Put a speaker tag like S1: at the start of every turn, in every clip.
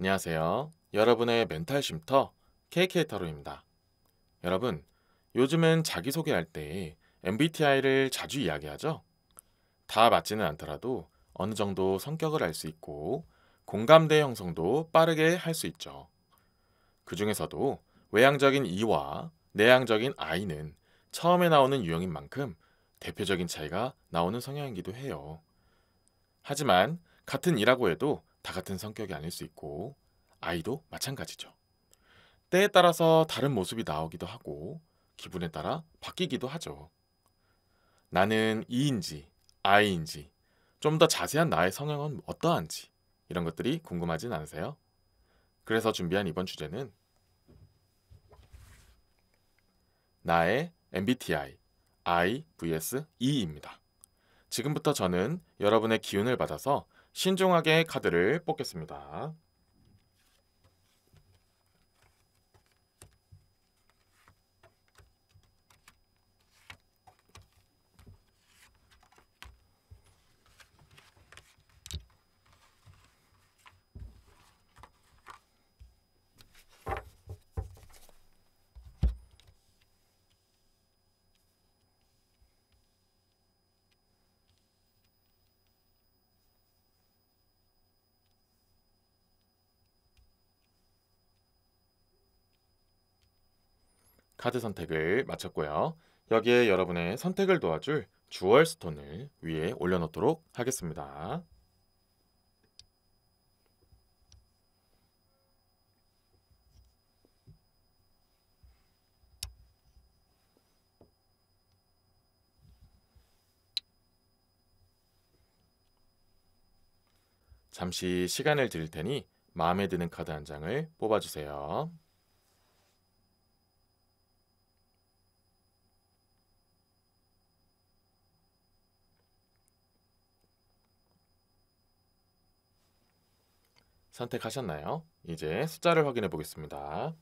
S1: 안녕하세요. 여러분의 멘탈 쉼터 KK 타로입니다. 여러분, 요즘은 자기소개할 때 MBTI를 자주 이야기하죠? 다 맞지는 않더라도 어느 정도 성격을 알 수 있고 공감대 형성도 빠르게 할 수 있죠. 그 중에서도 외향적인 E와 내향적인 I는 처음에 나오는 유형인 만큼 대표적인 차이가 나오는 성향이기도 해요. 하지만 같은 E라고 해도 다 같은 성격이 아닐 수 있고 I도 마찬가지죠. 때에 따라서 다른 모습이 나오기도 하고 기분에 따라 바뀌기도 하죠. 나는 E인지 I인지 좀 더 자세한 나의 성향은 어떠한지 이런 것들이 궁금하진 않으세요? 그래서 준비한 이번 주제는 나의 MBTI I vs E입니다. 지금부터 저는 여러분의 기운을 받아서 신중하게 카드를 뽑겠습니다. 카드 선택을 마쳤고요. 여기에 여러분의 선택을 도와줄 주얼 스톤을 위에 올려놓도록 하겠습니다. 잠시 시간을 드릴 테니 마음에 드는 카드 한 장을 뽑아주세요. 선택하셨나요? 이제 숫자를 확인해 보겠습니다.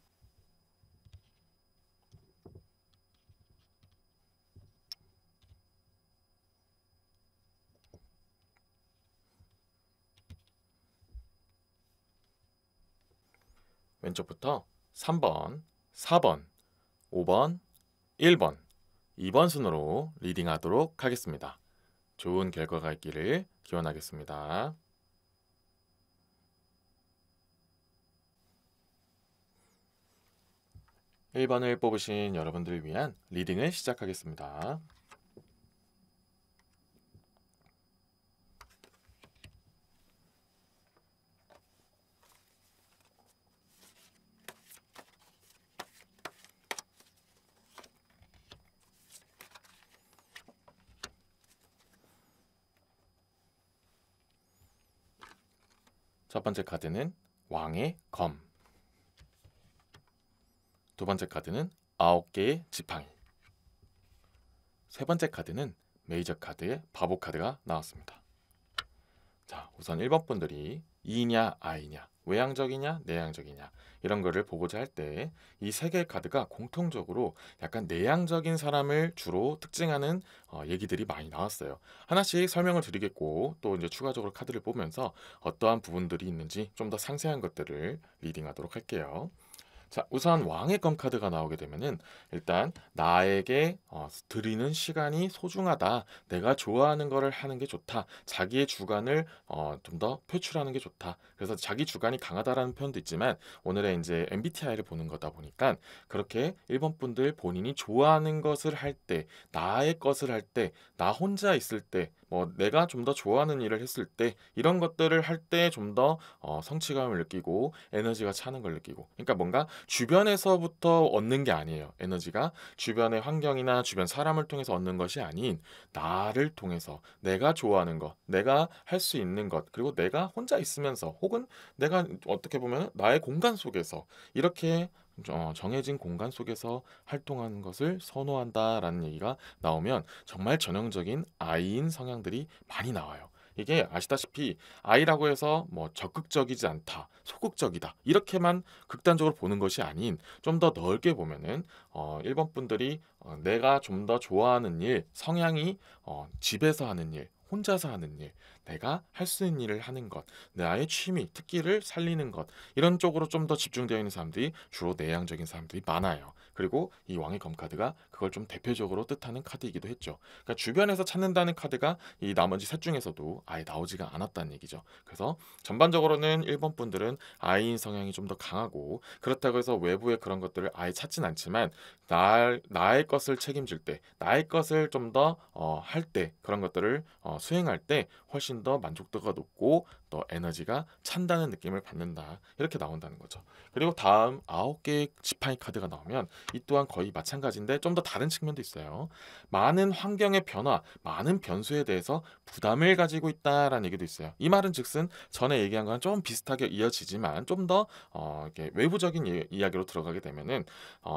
S1: 왼쪽부터 3번, 4번, 5번, 1번, 2번 순으로 리딩하도록 하겠습니다. 좋은 결과가 있기를 기원하겠습니다. 1번을 뽑으신 여러분들을 위한 리딩을 시작하겠습니다. 첫 번째 카드는 왕의 검. 두 번째 카드는 9개의 지팡이. 세 번째 카드는 메이저 카드의 바보 카드가 나왔습니다. 자, 우선 1번 분들이 E냐 I냐, 외향적이냐 내향적이냐 이런 거를 보고자 할 때 이 세 개의 카드가 공통적으로 약간 내향적인 사람을 주로 특징하는 얘기들이 많이 나왔어요. 하나씩 설명을 드리겠고 또 이제 추가적으로 카드를 보면서 어떠한 부분들이 있는지 좀 더 상세한 것들을 리딩하도록 할게요. 자, 우선 왕의 검 카드가 나오게 되면은 일단 나에게 드리는 시간이 소중하다. 내가 좋아하는 거를 하는 게 좋다. 자기의 주관을 좀 더 표출하는 게 좋다. 그래서 자기 주관이 강하다라는 표현도 있지만 오늘의 이제 MBTI를 보는 거다 보니까 그렇게 1번 분들 본인이 좋아하는 것을 할 때, 나의 것을 할 때, 나 혼자 있을 때, 뭐 내가 좀 더 좋아하는 일을 했을 때 이런 것들을 할 때 좀 더 성취감을 느끼고 에너지가 차는 걸 느끼고 그러니까 뭔가 주변에서부터 얻는 게 아니에요. 에너지가 주변의 환경이나 주변 사람을 통해서 얻는 것이 아닌 나를 통해서 내가 좋아하는 것, 내가 할 수 있는 것, 그리고 내가 혼자 있으면서 혹은 내가 어떻게 보면 나의 공간 속에서 이렇게 정해진 공간 속에서 활동하는 것을 선호한다라는 얘기가 나오면 정말 전형적인 아이인 성향들이 많이 나와요. 이게 아시다시피 아이라고 해서 뭐 적극적이지 않다, 소극적이다 이렇게만 극단적으로 보는 것이 아닌 좀 더 넓게 보면은 1번 분들이 내가 좀 더 좋아하는 일, 성향이 집에서 하는 일, 혼자서 하는 일, 내가 할 수 있는 일을 하는 것, 나의 취미, 특기를 살리는 것, 이런 쪽으로 좀 더 집중되어 있는 사람들이 주로 내향적인 사람들이 많아요. 그리고 이 왕의 검 카드가 그걸 좀 대표적으로 뜻하는 카드이기도 했죠. 그러니까 주변에서 찾는다는 카드가 이 나머지 셋 중에서도 아예 나오지가 않았다는 얘기죠. 그래서 전반적으로는 1번 분들은 I인 성향이 좀 더 강하고, 그렇다고 해서 외부의 그런 것들을 아예 찾진 않지만 나의 것을 책임질 때, 나의 것을 좀 더 할 때, 그런 것들을 수행할 때 훨씬 더 만족도가 높고 또 에너지가 찬다는 느낌을 받는다, 이렇게 나온다는 거죠. 그리고 다음 9개의 지팡이 카드가 나오면 이 또한 거의 마찬가지인데 좀 더 다른 측면도 있어요. 많은 환경의 변화, 많은 변수에 대해서 부담을 가지고 있다라는 얘기도 있어요. 이 말은 즉슨 전에 얘기한 거랑 좀 비슷하게 이어지지만 좀 더 이렇게 외부적인 이야기로 들어가게 되면은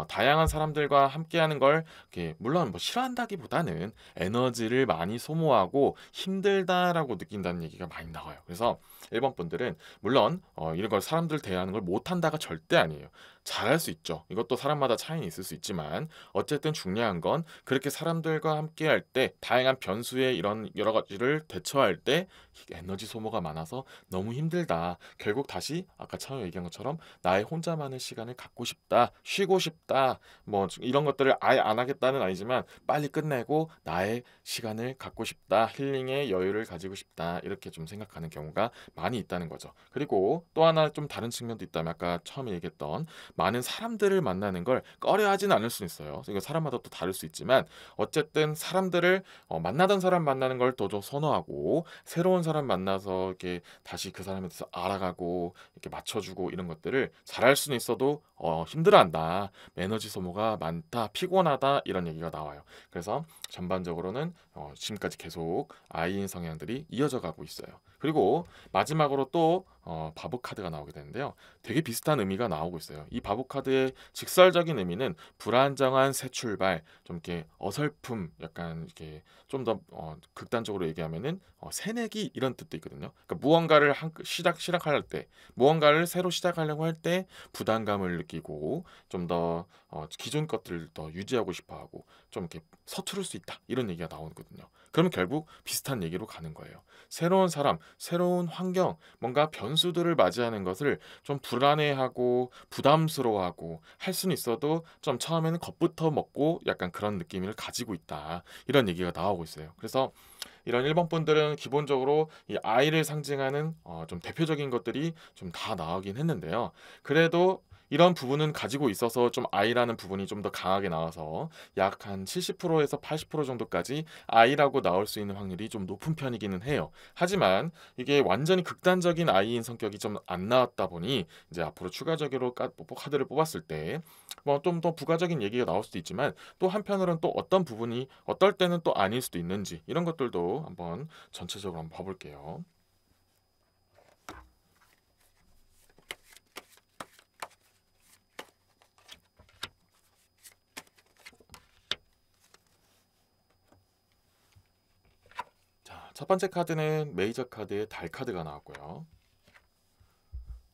S1: 다양한 사람들과 함께하는 걸 이렇게 물론 뭐 싫어한다기보다는 에너지를 많이 소모하고 힘들다라고 느낀다는 얘기가 많이 나와요. 그래서 1번 분들은 물론 이런 걸 사람들 대하는 걸 못한다가 절대 아니에요. 잘할 수 있죠. 이것도 사람마다 차이는 있을 수 있지만 어쨌든 중요한 건 그렇게 사람들과 함께 할 때 다양한 변수에 이런 여러 가지를 대처할 때 에너지 소모가 많아서 너무 힘들다. 결국 다시 아까 처음에 얘기한 것처럼 나의 혼자만의 시간을 갖고 싶다. 쉬고 싶다. 뭐 이런 것들을 아예 안 하겠다는 아니지만 빨리 끝내고 나의 시간을 갖고 싶다. 힐링의 여유를 가지고 싶다. 이렇게 좀 생각하는 경우가 많이 있다는 거죠. 그리고 또 하나 좀 다른 측면도 있다면 아까 처음에 얘기했던 많은 사람들을 만나는 걸 꺼려하진 않을 수 있어요. 이거 사람마다 또 다를 수 있지만 어쨌든 사람들을 만나던 사람 만나는 걸 더 좀 선호하고 새로운 사람 만나서 이렇게 다시 그 사람에 대해서 알아가고 이렇게 맞춰주고 이런 것들을 잘할 수는 있어도 힘들어한다. 에너지 소모가 많다. 피곤하다. 이런 얘기가 나와요. 그래서 전반적으로는 지금까지 계속 I인 성향들이 이어져 가고 있어요. 그리고 마지막으로 또 바보 카드가 나오게 되는데요. 되게 비슷한 의미가 나오고 있어요. 이 바보 카드의 직설적인 의미는 불안정한 새 출발, 좀 이렇게 어설픔, 약간 이렇게 좀 더 극단적으로 얘기하면은 새내기 이런 뜻도 있거든요. 그러니까 무언가를 시작할 때, 무언가를 새로 시작하려고 할 때 부담감을 느끼고 좀 더 기존 것들을 더 유지하고 싶어하고 좀 이렇게 서투를 수 있다, 이런 얘기가 나오거든요. 그러면 결국 비슷한 얘기로 가는 거예요. 새로운 사람, 새로운 환경, 뭔가 변수들을 맞이하는 것을 좀 불안해하고 부담스러워하고 할 수는 있어도 좀 처음에는 겁부터 먹고 약간 그런 느낌을 가지고 있다. 이런 얘기가 나오고 있어요. 그래서 이런 1번 분들은 기본적으로 이 아이를 상징하는 좀 대표적인 것들이 좀 다 나오긴 했는데요. 그래도 이런 부분은 가지고 있어서 좀 I라는 부분이 좀 더 강하게 나와서 약 한 70%에서 80% 정도까지 I라고 나올 수 있는 확률이 좀 높은 편이기는 해요. 하지만 이게 완전히 극단적인 I인 성격이 좀 안 나왔다 보니 이제 앞으로 추가적으로 카드를 뽑았을 때 뭐 좀 더 부가적인 얘기가 나올 수도 있지만 또 한편으로는 또 어떤 부분이 어떨 때는 또 아닐 수도 있는지, 이런 것들도 한번 전체적으로 한번 봐볼게요. 자, 첫 번째 카드는 메이저 카드의 달 카드가 나왔고요.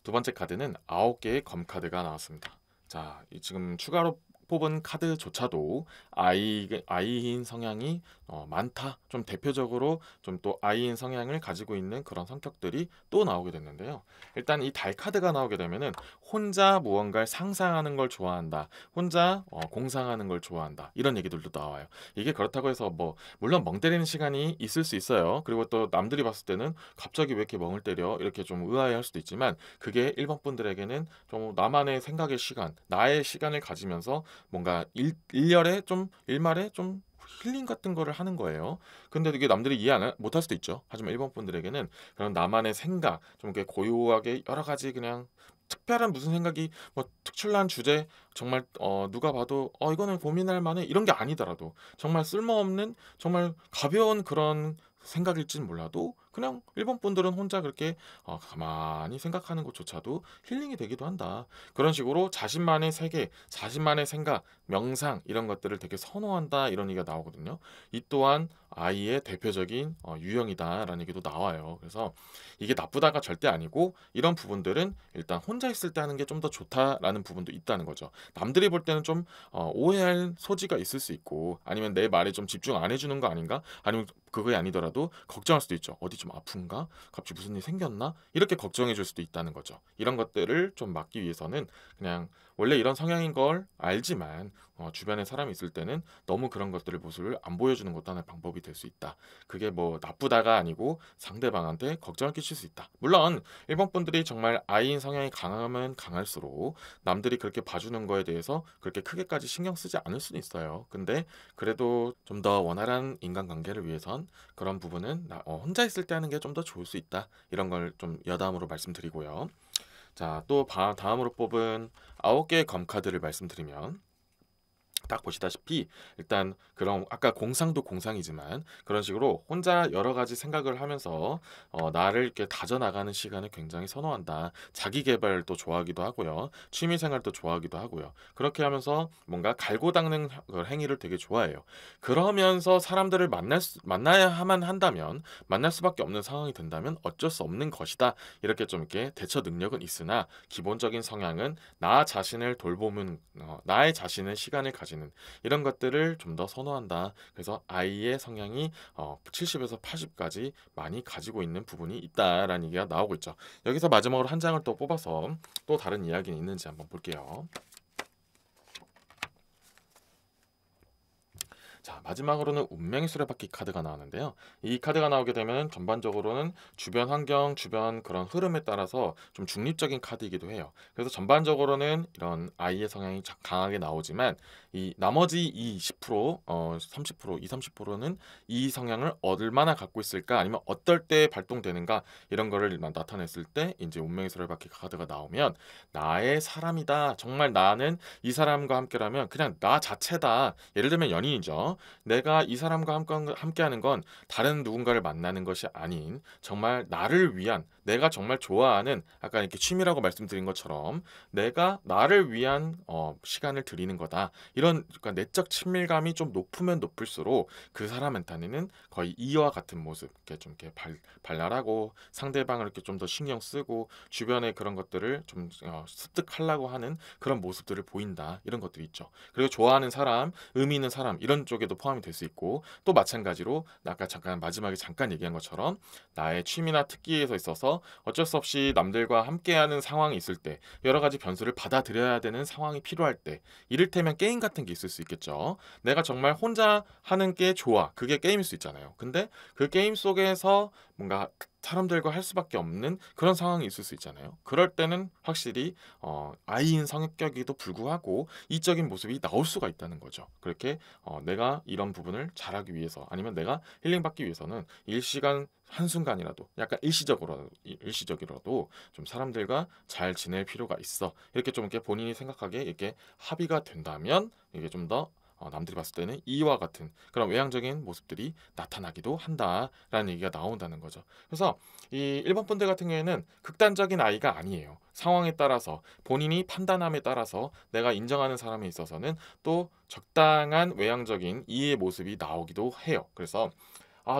S1: 두 번째 카드는 9개의 검 카드가 나왔습니다. 자, 지금 추가로 뽑은 카드조차도 I인 성향이 많다. 좀 대표적으로 좀 또 I인 성향을 가지고 있는 그런 성격들이 또 나오게 됐는데요. 일단 이 달 카드가 나오게 되면은 혼자 무언가를 상상하는 걸 좋아한다. 혼자 공상하는 걸 좋아한다. 이런 얘기들도 나와요. 이게 그렇다고 해서 뭐 물론 멍 때리는 시간이 있을 수 있어요. 그리고 또 남들이 봤을 때는 갑자기 왜 이렇게 멍을 때려? 이렇게 좀 의아해할 수도 있지만 그게 1번 분들에게는 좀 나만의 생각의 시간, 나의 시간을 가지면서 뭔가 일렬에 좀 일말에 좀 힐링 같은 거를 하는 거예요. 근데 이게 남들이 못할 수도 있죠. 하지만 1번 분들에게는 그런 나만의 생각, 좀 이렇게 고요하게 여러 가지 그냥 특별한 무슨 생각이 뭐 특출난 주제, 정말 누가 봐도 이거는 고민할 만해, 이런 게 아니더라도 정말 쓸모없는 정말 가벼운 그런 생각일진 몰라도 그냥 1번 분들은 혼자 그렇게 가만히 생각하는 것조차도 힐링이 되기도 한다. 그런 식으로 자신만의 세계, 자신만의 생각, 명상 이런 것들을 되게 선호한다, 이런 얘기가 나오거든요. 이 또한 아이의 대표적인 유형이다라는 얘기도 나와요. 그래서 이게 나쁘다가 절대 아니고 이런 부분들은 일단 혼자 있을 때 하는 게 좀 더 좋다라는 부분도 있다는 거죠. 남들이 볼 때는 좀 오해할 소지가 있을 수 있고 아니면 내 말에 좀 집중 안 해주는 거 아닌가? 아니면 그게 아니더라도 걱정할 수도 있죠. 어디 좀 좀 아픈가? 갑자기 무슨 일이 생겼나? 이렇게 걱정해 줄 수도 있다는 거죠. 이런 것들을 좀 막기 위해서는 그냥 원래 이런 성향인 걸 알지만 주변에 사람이 있을 때는 너무 그런 것들을 모습을 안 보여주는 것도 하나의 방법이 될 수 있다. 그게 뭐 나쁘다가 아니고 상대방한테 걱정을 끼칠 수 있다. 물론 일본 분들이 정말 I인 성향이 강하면 강할수록 남들이 그렇게 봐주는 거에 대해서 그렇게 크게까지 신경 쓰지 않을 수는 있어요. 근데 그래도 좀 더 원활한 인간관계를 위해선 그런 부분은 혼자 있을 때 하는 게 좀 더 좋을 수 있다. 이런 걸 좀 여담으로 말씀드리고요. 자, 또 다음으로 뽑은 9개의 검카드를 말씀드리면 딱 보시다시피 일단 그런 아까 공상도 공상이지만 그런 식으로 혼자 여러 가지 생각을 하면서 나를 이렇게 다져나가는 시간을 굉장히 선호한다. 자기 개발도 좋아하기도 하고요. 취미 생활도 좋아하기도 하고요. 그렇게 하면서 뭔가 갈고 닦는 행위를 되게 좋아해요. 그러면서 사람들을 만나야만 한다면 만날 수밖에 없는 상황이 된다면 어쩔 수 없는 것이다. 이렇게 좀 이렇게 대처 능력은 있으나 기본적인 성향은 나 자신을 돌보는 나의 자신의 시간을 가지는 이런 것들을 좀 더 선호한다. 그래서 I의 성향이 70에서 80까지 많이 가지고 있는 부분이 있다라는 얘기가 나오고 있죠. 여기서 마지막으로 한 장을 또 뽑아서 또 다른 이야기는 있는지 한번 볼게요. 자, 마지막으로는 운명의 수레바퀴 카드가 나왔는데요. 이 카드가 나오게 되면 전반적으로는 주변 환경, 주변 그런 흐름에 따라서 좀 중립적인 카드이기도 해요. 그래서 전반적으로는 이런 I의 성향이 강하게 나오지만 이 나머지 이 10%, 30%, 20, 30%는 이 성향을 얼마나 갖고 있을까 아니면 어떨 때 발동되는가 이런 거를 나타냈을 때 이제 운명의 수레바퀴 카드가 나오면 나의 사람이다. 정말 나는 이 사람과 함께라면 그냥 나 자체다. 예를 들면 연인이죠. 내가 이 사람과 함께하는 건 다른 누군가를 만나는 것이 아닌 정말 나를 위한 내가 정말 좋아하는 아까 이렇게 취미라고 말씀드린 것처럼 내가 나를 위한 시간을 드리는 거다. 이런 그러니까 내적 친밀감이 좀 높으면 높을수록 그 사람한테는 거의 이와 같은 모습, 이렇게 좀 이렇게 발랄하고 상대방을 이렇게 좀 더 신경 쓰고 주변의 그런 것들을 좀 습득하려고 하는 그런 모습들을 보인다. 이런 것들이 있죠. 그리고 좋아하는 사람, 의미 있는 사람 이런 쪽에도 포함이 될 수 있고 또 마찬가지로 아까 잠깐 마지막에 잠깐 얘기한 것처럼 나의 취미나 특기에서 있어서 어쩔 수 없이 남들과 함께하는 상황이 있을 때 여러 가지 변수를 받아들여야 되는 상황이 필요할 때 이를테면 게임 같은 게 있을 수 있겠죠. 내가 정말 혼자 하는 게 좋아. 그게 게임일 수 있잖아요. 근데 그 게임 속에서 뭔가 사람들과 할 수밖에 없는 그런 상황이 있을 수 있잖아요. 그럴 때는 확실히 I인 성격에도 불구하고 이적인 모습이 나올 수가 있다는 거죠. 그렇게 내가 이런 부분을 잘하기 위해서 아니면 내가 힐링받기 위해서는 일시간 한순간이라도 약간 일시적이라도 좀 사람들과 잘 지낼 필요가 있어. 이렇게 좀 이렇게 본인이 생각하기에 이렇게 합의가 된다면 이게 좀 더 남들이 봤을 때는 이와 같은 그런 외향적인 모습들이 나타나기도 한다라는 얘기가 나온다는 거죠. 그래서 이 일본 분들 같은 경우에는 극단적인 아이가 아니에요. 상황에 따라서 본인이 판단함에 따라서 내가 인정하는 사람에 있어서는 또 적당한 외향적인 이의 모습이 나오기도 해요. 그래서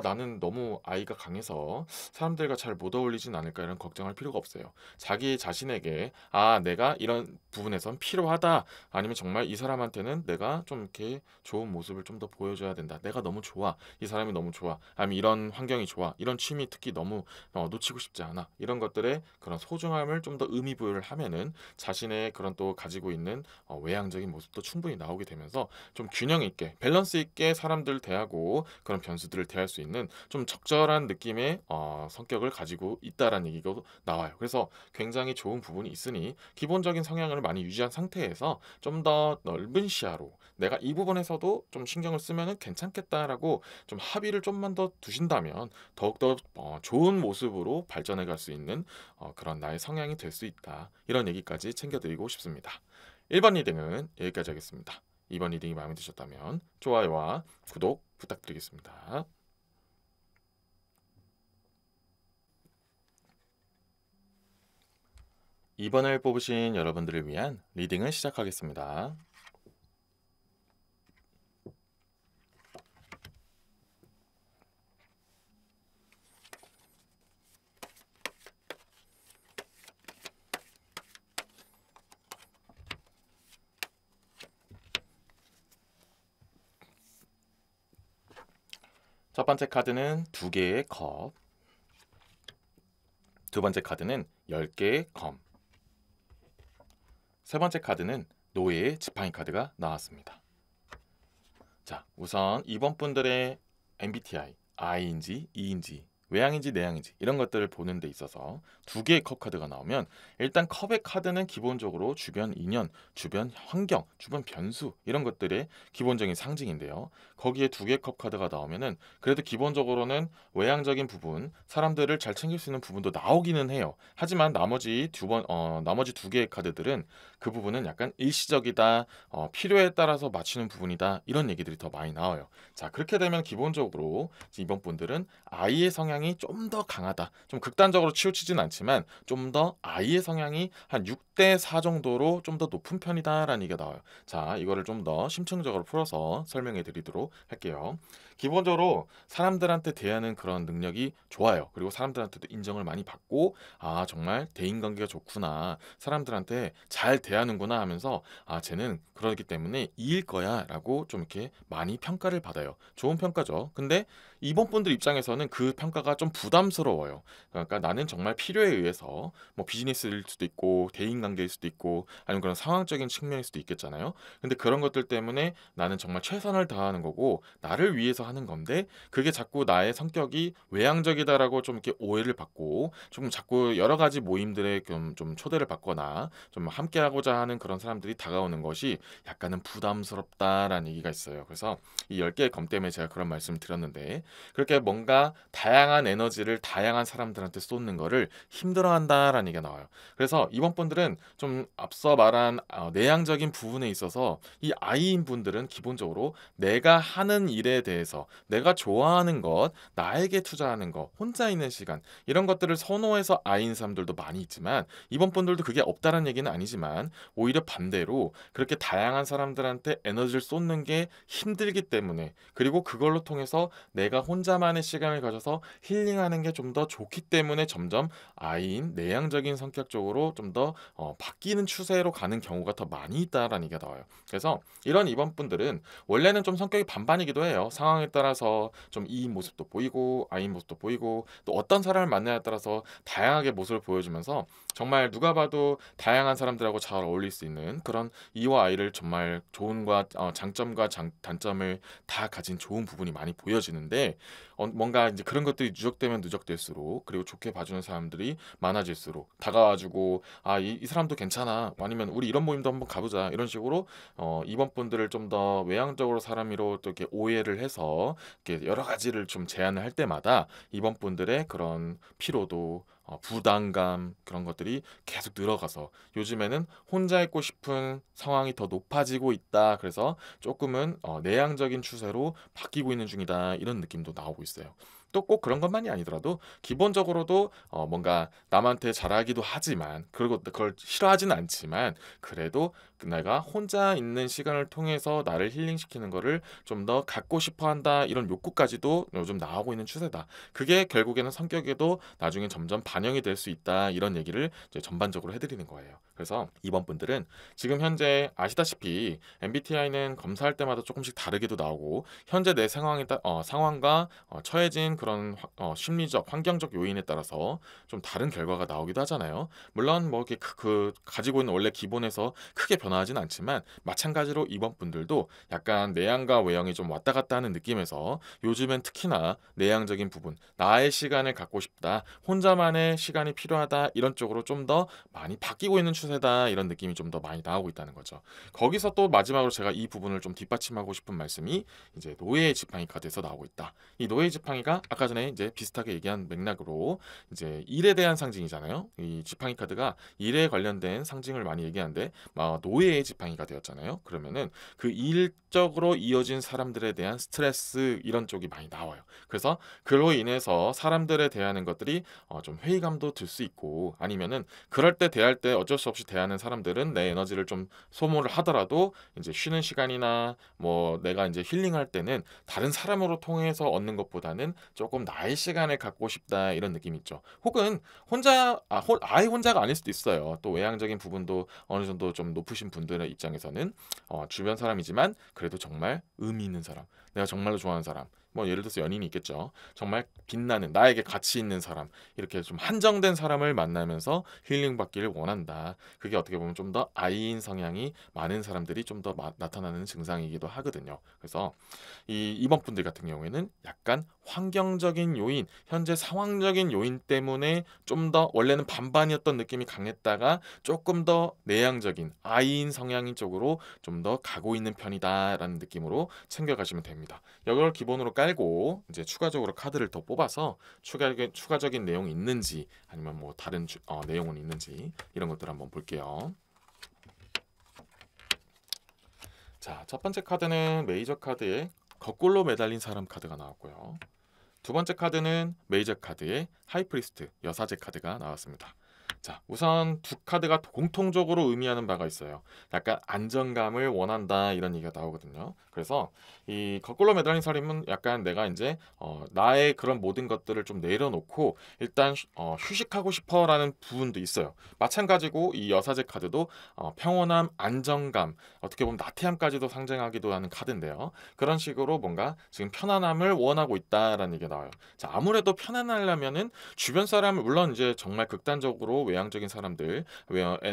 S1: 나는 너무 아이가 강해서 사람들과 잘 못 어울리진 않을까 이런 걱정할 필요가 없어요. 자기 자신에게 내가 이런 부분에선 필요하다. 아니면 정말 이 사람한테는 내가 좀 이렇게 좋은 모습을 좀 더 보여줘야 된다. 내가 너무 좋아. 이 사람이 너무 좋아. 아니면 이런 환경이 좋아. 이런 취미 특히 너무 놓치고 싶지 않아. 이런 것들의 그런 소중함을 좀 더 의미 부여를 하면은 자신의 그런 또 가지고 있는 외향적인 모습도 충분히 나오게 되면서 좀 균형 있게 밸런스 있게 사람들 대하고 그런 변수들을 대할 수 있는 좀 적절한 느낌의 성격을 가지고 있다라는 얘기가 나와요. 그래서 굉장히 좋은 부분이 있으니 기본적인 성향을 많이 유지한 상태에서 좀 더 넓은 시야로 내가 이 부분에서도 좀 신경을 쓰면은 괜찮겠다라고 좀 합의를 좀만 더 두신다면 더욱더 좋은 모습으로 발전해 갈 수 있는 그런 나의 성향이 될 수 있다. 이런 얘기까지 챙겨드리고 싶습니다. 1번 리딩은 여기까지 하겠습니다. 2번 리딩이 마음에 드셨다면 좋아요와 구독 부탁드리겠습니다. 2번을 뽑으신 여러분들을 위한 리딩을 시작하겠습니다. 첫 번째 카드는 2개의 컵, 두 번째 카드는 10개의 검. 세 번째 카드는 노예의 지팡이 카드가 나왔습니다. 자, 우선 이번 분들의 MBTI, I인지 E인지 외향인지 내향인지 이런 것들을 보는 데 있어서 두 개의 컵 카드가 나오면 일단 컵의 카드는 기본적으로 주변 인연, 주변 환경, 주변 변수 이런 것들의 기본적인 상징인데요. 거기에 두 개의 컵 카드가 나오면은 그래도 기본적으로는 외향적인 부분, 사람들을 잘 챙길 수 있는 부분도 나오기는 해요. 하지만 나머지 두 개의 카드들은 그 부분은 약간 일시적이다, 필요에 따라서 맞추는 부분이다 이런 얘기들이 더 많이 나와요. 자, 그렇게 되면 기본적으로 이번 분들은 I의 성향이 좀 더 강하다. 좀 극단적으로 치우치진 않지만 좀 더 I의 성향이 한 6대 4 정도로 좀 더 높은 편이다라는 얘기가 나와요. 자, 이거를 좀 더 심층적으로 풀어서 설명해 드리도록 할게요. 기본적으로 사람들한테 대하는 그런 능력이 좋아요. 그리고 사람들한테도 인정을 많이 받고 아, 정말 대인관계가 좋구나. 사람들한테 잘 대하는구나 하면서 아, 쟤는 그러기 때문에 이일 거야라고 좀 이렇게 많이 평가를 받아요. 좋은 평가죠. 근데 이번 분들 입장에서는 그 평가가 좀 부담스러워요. 그러니까 나는 정말 필요에 의해서 뭐 비즈니스일 수도 있고 대인관계일 수도 있고 아니면 그런 상황적인 측면일 수도 있겠잖아요. 근데 그런 것들 때문에 나는 정말 최선을 다하는 거고 나를 위해서 하는 건데 그게 자꾸 나의 성격이 외향적이다라고 좀 이렇게 오해를 받고 좀 자꾸 여러 가지 모임들에 좀 초대를 받거나 좀 함께하고자 하는 그런 사람들이 다가오는 것이 약간은 부담스럽다라는 얘기가 있어요. 그래서 이 10개의 검 때문에 제가 그런 말씀을 드렸는데 그렇게 뭔가 다양한 에너지를 다양한 사람들한테 쏟는 거를 힘들어한다라는 얘기가 나와요. 그래서 이번 분들은 좀 앞서 말한 내향적인 부분에 있어서 이 I인 분들은 기본적으로 내가 하는 일에 대해서 내가 좋아하는 것, 나에게 투자하는 것, 혼자 있는 시간 이런 것들을 선호해서 I인 사람들도 많이 있지만 이번 분들도 그게 없다는 얘기는 아니지만 오히려 반대로 그렇게 다양한 사람들한테 에너지를 쏟는 게 힘들기 때문에 그리고 그걸로 통해서 내가 혼자만의 시간을 가져서 힐링하는 게 좀 더 좋기 때문에 점점 I인 내향적인 성격 쪽으로 좀 더 바뀌는 추세로 가는 경우가 더 많이 있다라는 얘기가 나와요. 그래서 이런 이번 분들은 원래는 좀 성격이 반반이기도 해요. 상황에 따라서 좀 E인 모습도 보이고 I인 모습도 보이고 또 어떤 사람을 만나냐에 따라서 다양하게 모습을 보여주면서 정말 누가 봐도 다양한 사람들하고 잘 어울릴 수 있는 그런 E와 I를 정말 장점과 단점을 다 가진 좋은 부분이 많이 보여지는데 뭔가 이제 그런 것들이 누적되면 누적될수록 그리고 좋게 봐주는 사람들이 많아질수록 다가와주고 아, 이 사람도 괜찮아 아니면 우리 이런 모임도 한번 가보자 이런 식으로 이번 분들을 좀 더 외향적으로 사람으로 또 이렇게 오해를 해서 이렇게 여러 가지를 좀 제안을 할 때마다 이번 분들의 그런 피로도 부담감 그런 것들이 계속 늘어가서 요즘에는 혼자 있고 싶은 상황이 더 높아지고 있다. 그래서 조금은 내향적인 추세로 바뀌고 있는 중이다. 이런 느낌도 나오고 있어요. 또 꼭 그런 것만이 아니더라도 기본적으로도 뭔가 남한테 잘하기도 하지만 그리고 그걸 싫어하지는 않지만 그래도 내가 혼자 있는 시간을 통해서 나를 힐링시키는 거를 좀 더 갖고 싶어 한다 이런 욕구까지도 요즘 나오고 있는 추세다. 그게 결국에는 성격에도 나중에 점점 반영이 될 수 있다 이런 얘기를 이제 전반적으로 해드리는 거예요. 그래서 이번 분들은 지금 현재 아시다시피 MBTI는 검사할 때마다 조금씩 다르게도 나오고 현재 내 상황과 처해진 그런 심리적 환경적 요인에 따라서 좀 다른 결과가 나오기도 하잖아요. 물론 뭐 이렇게 가지고 있는 원래 기본에서 크게 변화하진 않지만 마찬가지로 이번 분들도 약간 내향과 외향이 좀 왔다 갔다 하는 느낌에서 요즘엔 특히나 내향적인 부분 나의 시간을 갖고 싶다 혼자만의 시간이 필요하다 이런 쪽으로 좀 더 많이 바뀌고 있는 추세다 이런 느낌이 좀 더 많이 나오고 있다는 거죠. 거기서 또 마지막으로 제가 이 부분을 좀 뒷받침하고 싶은 말씀이 이제 노예의 지팡이 카드에서 나오고 있다. 이 노예의 지팡이가 아까 전에 이제 비슷하게 얘기한 맥락으로 이제 일에 대한 상징이잖아요. 이 지팡이 카드가 일에 관련된 상징을 많이 얘기하는데 노예의 지팡이가 되었잖아요. 그러면은 그 일적으로 이어진 사람들에 대한 스트레스 이런 쪽이 많이 나와요. 그래서 그로 인해서 사람들에 대하는 것들이 좀 회의감도 들 수 있고 아니면은 그럴 때 대할 때 어쩔 수 없이 대하는 사람들은 내 에너지를 좀 소모를 하더라도 이제 쉬는 시간이나 뭐 내가 이제 힐링할 때는 다른 사람으로 통해서 얻는 것보다는 조금 나의 시간을 갖고 싶다 이런 느낌이 있죠. 혹은 아예 혼자가 아닐 수도 있어요. 또 외향적인 부분도 어느 정도 좀 높으신 분들의 입장에서는 주변 사람이지만 그래도 정말 의미 있는 사람, 내가 정말로 좋아하는 사람 뭐 예를 들어서 연인이 있겠죠. 정말 빛나는 나에게 가치 있는 사람, 이렇게 좀 한정된 사람을 만나면서 힐링받기를 원한다. 그게 어떻게 보면 좀 더 I인 성향이 많은 사람들이 좀 더 나타나는 증상이기도 하거든요. 그래서 이번 분들 같은 경우에는 약간 환경적인 요인, 현재 상황적인 요인 때문에 좀 더 원래는 반반이었던 느낌이 강했다가 조금 더 내향적인 I인 성향인 쪽으로 좀 더 가고 있는 편이다라는 느낌으로 챙겨가시면 됩니다. 이걸 기본으로 깔고 이제 추가적으로 카드를 더 뽑아서 추가적인 내용이 있는지 아니면 뭐 다른 내용은 있는지 이런 것들 한번 볼게요. 자, 첫 번째 카드는 메이저 카드에 거꾸로 매달린 사람 카드가 나왔고요. 두 번째 카드는 메이저 카드의 하이프리스트 여사제 카드가 나왔습니다. 자, 우선 두 카드가 공통적으로 의미하는 바가 있어요. 약간 안정감을 원한다 이런 얘기가 나오거든요. 그래서 이 거꾸로 매달린 사람은 약간 내가 이제 나의 그런 모든 것들을 좀 내려놓고 일단 휴식하고 싶어라는 부분도 있어요. 마찬가지고 이 여사제 카드도 평온함, 안정감, 어떻게 보면 나태함까지도 상징하기도 하는 카드인데요. 그런 식으로 뭔가 지금 편안함을 원하고 있다라는 얘기가 나와요. 자, 아무래도 편안하려면은 주변 사람을 물론 이제 정말 극단적으로 외향적인 사람들,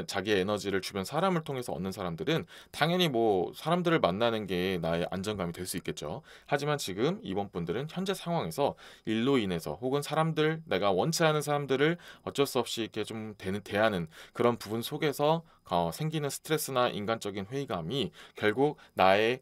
S1: 자기의 에너지를 주변 사람을 통해서 얻는 사람들은 당연히 뭐 사람들을 만나는 게 나의 안정감이 될 수 있겠죠. 하지만 지금 이번 분들은 현재 상황에서 일로 인해서 혹은 사람들 내가 원치 않은 사람들을 어쩔 수 없이 이렇게 좀 대하는 그런 부분 속에서 생기는 스트레스나 인간적인 회의감이 결국 나의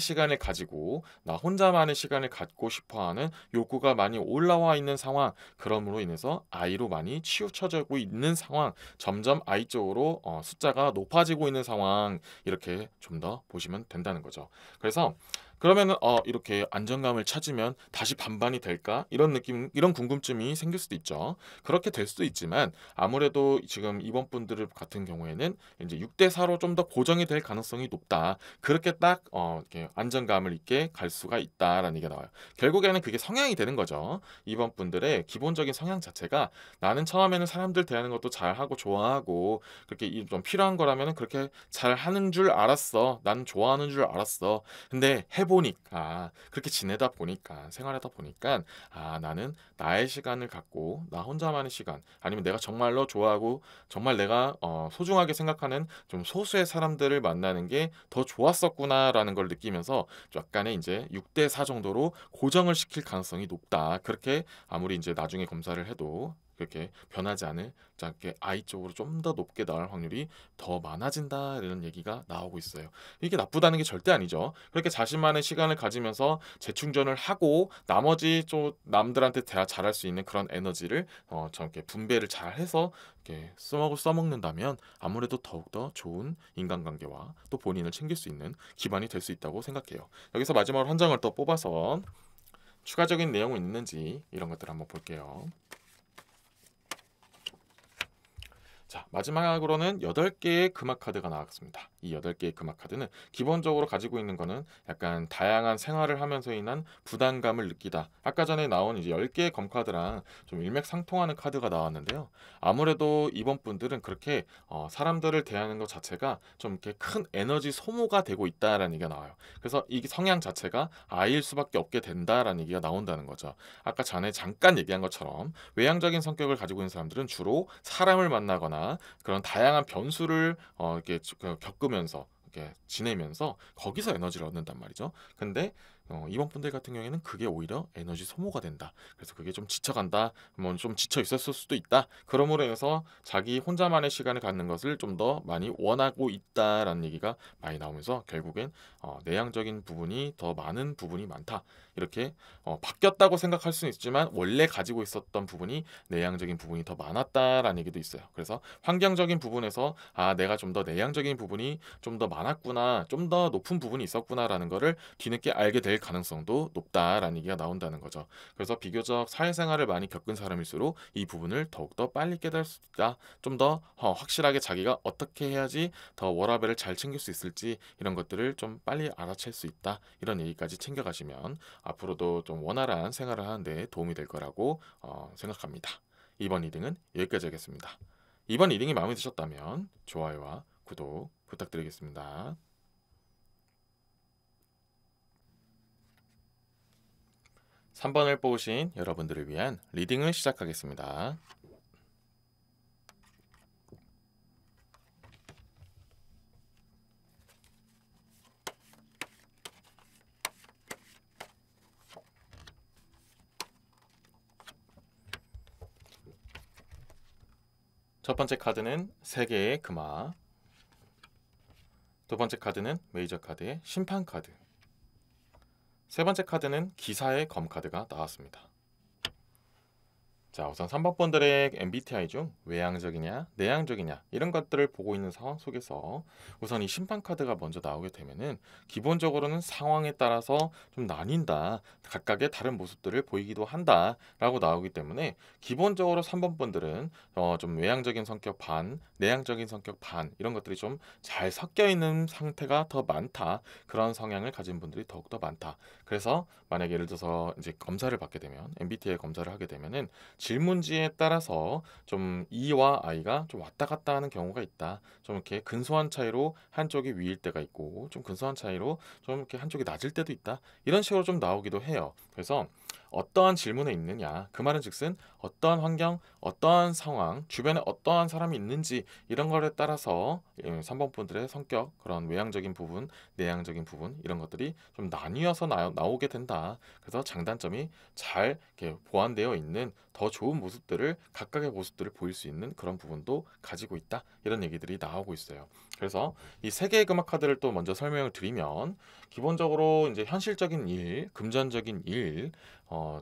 S1: 시간을 가지고 나 혼자만의 시간을 갖고 싶어하는 욕구가 많이 올라와 있는 상황, 그럼으로 인해서 I로 많이 치우쳐지고 있는 상황, 점점 I 쪽으로 숫자가 높아지고 있는 상황, 이렇게 좀 더 보시면 된다는 거죠. 그래서 그러면은 이렇게 안정감을 찾으면 다시 반반이 될까? 이런 느낌, 이런 궁금증이 생길 수도 있죠. 그렇게 될 수도 있지만 아무래도 지금 이번 분들 같은 경우에는 이제 6대 4로 좀 더 고정이 될 가능성이 높다. 그렇게 딱 이렇게 안정감을 있게 갈 수가 있다라는 얘기가 나와요. 결국에는 그게 성향이 되는 거죠. 이번 분들의 기본적인 성향 자체가 나는 처음에는 사람들 대하는 것도 잘하고 좋아하고 그렇게 좀 필요한 거라면 그렇게 잘하는 줄 알았어. 나는 좋아하는 줄 알았어. 근데 해보니까 그렇게 지내다 보니까 생활하다 보니까 나는 나의 시간을 갖고 나 혼자만의 시간 아니면 내가 정말로 좋아하고 정말 내가 소중하게 생각하는 좀 소수의 사람들을 만나는 게 더 좋았었구나라는 걸 느끼면서 약간의 이제 6대 4 정도로 고정을 시킬 가능성이 높다. 그렇게 아무리 이제 나중에 검사를 해도 그렇게 변하지 않을 작게 I 쪽으로 좀 더 높게 나올 확률이 더 많아진다 이런 얘기가 나오고 있어요. 이게 나쁘다는 게 절대 아니죠. 그렇게 자신만의 시간을 가지면서 재충전을 하고 나머지 좀 남들한테 잘할 수 있는 그런 에너지를 저렇게 분배를 잘 해서 이렇게 써먹는다면 아무래도 더욱더 좋은 인간관계와 또 본인을 챙길 수 있는 기반이 될 수 있다고 생각해요. 여기서 마지막으로 한 장을 더 뽑아서 추가적인 내용이 있는지 이런 것들 한번 볼게요. 자, 마지막으로는 8개의 금화 카드가 나왔습니다. 이 8개의 금화 카드는 기본적으로 가지고 있는 거는 약간 다양한 생활을 하면서 인한 부담감을 느끼다. 아까 전에 나온 이제 10개의 검 카드랑 좀 일맥상통하는 카드가 나왔는데요. 아무래도 이번 분들은 그렇게 사람들을 대하는 것 자체가 좀 이렇게 큰 에너지 소모가 되고 있다라는 얘기가 나와요. 그래서 이 성향 자체가 I일 수밖에 없게 된다라는 얘기가 나온다는 거죠. 아까 전에 잠깐 얘기한 것처럼 외향적인 성격을 가지고 있는 사람들은 주로 사람을 만나거나 그런 다양한 변수를 이렇게 겪으면서 이렇게 지내면서 거기서 에너지를 얻는단 말이죠. 근데 이번 분들 같은 경우에는 그게 오히려 에너지 소모가 된다. 그래서 그게 좀 지쳐간다. 뭐 좀 지쳐 있었을 수도 있다. 그러므로 해서 자기 혼자만의 시간을 갖는 것을 좀 더 많이 원하고 있다라는 얘기가 많이 나오면서 결국엔 내향적인 부분이 더 많은 부분이 많다. 이렇게 바뀌었다고 생각할 수는 있지만 원래 가지고 있었던 부분이 내향적인 부분이 더 많았다라는 얘기도 있어요. 그래서 환경적인 부분에서 내가 좀 더 내향적인 부분이 좀 더 많았구나, 좀 더 높은 부분이 있었구나라는 거를 뒤늦게 알게 될 가능성도 높다라는 얘기가 나온다는 거죠. 그래서 비교적 사회생활을 많이 겪은 사람일수록 이 부분을 더욱더 빨리 깨달을 수 있다. 좀 더 확실하게 자기가 어떻게 해야지 더 워라밸을 잘 챙길 수 있을지 이런 것들을 좀 빨리 알아챌 수 있다. 이런 얘기까지 챙겨가시면 앞으로도 좀 원활한 생활을 하는데 도움이 될 거라고 생각합니다. 이번 리딩은 여기까지 하겠습니다. 이번 리딩이 마음에 드셨다면 좋아요와 구독 부탁드리겠습니다. 3번을 뽑으신 여러분들을 위한 리딩을 시작하겠습니다. 첫 번째 카드는 세계의 금화, 두 번째 카드는 메이저 카드의 심판 카드, 세 번째 카드는 기사의 검 카드가 나왔습니다. 자, 우선 3번 분들의 MBTI 중 외향적이냐 내향적이냐 이런 것들을 보고 있는 상황 속에서 우선 이 심판 카드가 먼저 나오게 되면은 기본적으로는 상황에 따라서 좀 나뉜다, 각각의 다른 모습들을 보이기도 한다 라고 나오기 때문에 기본적으로 3번 분들은 좀 외향적인 성격 반, 내향적인 성격 반 이런 것들이 좀 잘 섞여 있는 상태가 더 많다, 그런 성향을 가진 분들이 더욱더 많다. 그래서 만약에 예를 들어서 이제 검사를 받게 되면, MBTI 검사를 하게 되면은 질문지에 따라서 좀 E와 I가 좀 왔다 갔다 하는 경우가 있다. 좀 이렇게 근소한 차이로 한쪽이 위일 때가 있고, 좀 근소한 차이로 좀 이렇게 한쪽이 낮을 때도 있다. 이런 식으로 좀 나오기도 해요. 그래서 어떠한 질문에 있느냐, 그 말은 즉슨 어떠한 환경, 어떠한 상황, 주변에 어떠한 사람이 있는지 이런 거에 따라서 3번 분들의 성격, 그런 외향적인 부분, 내향적인 부분 이런 것들이 좀 나뉘어서 나오게 된다. 그래서 장단점이 잘 이렇게 보완되어 있는 더 좋은 모습들을, 각각의 모습들을 보일 수 있는 그런 부분도 가지고 있다. 이런 얘기들이 나오고 있어요. 그래서 이 세 개의 금화 카드를 또 먼저 설명을 드리면, 기본적으로 이제 현실적인 일, 금전적인 일,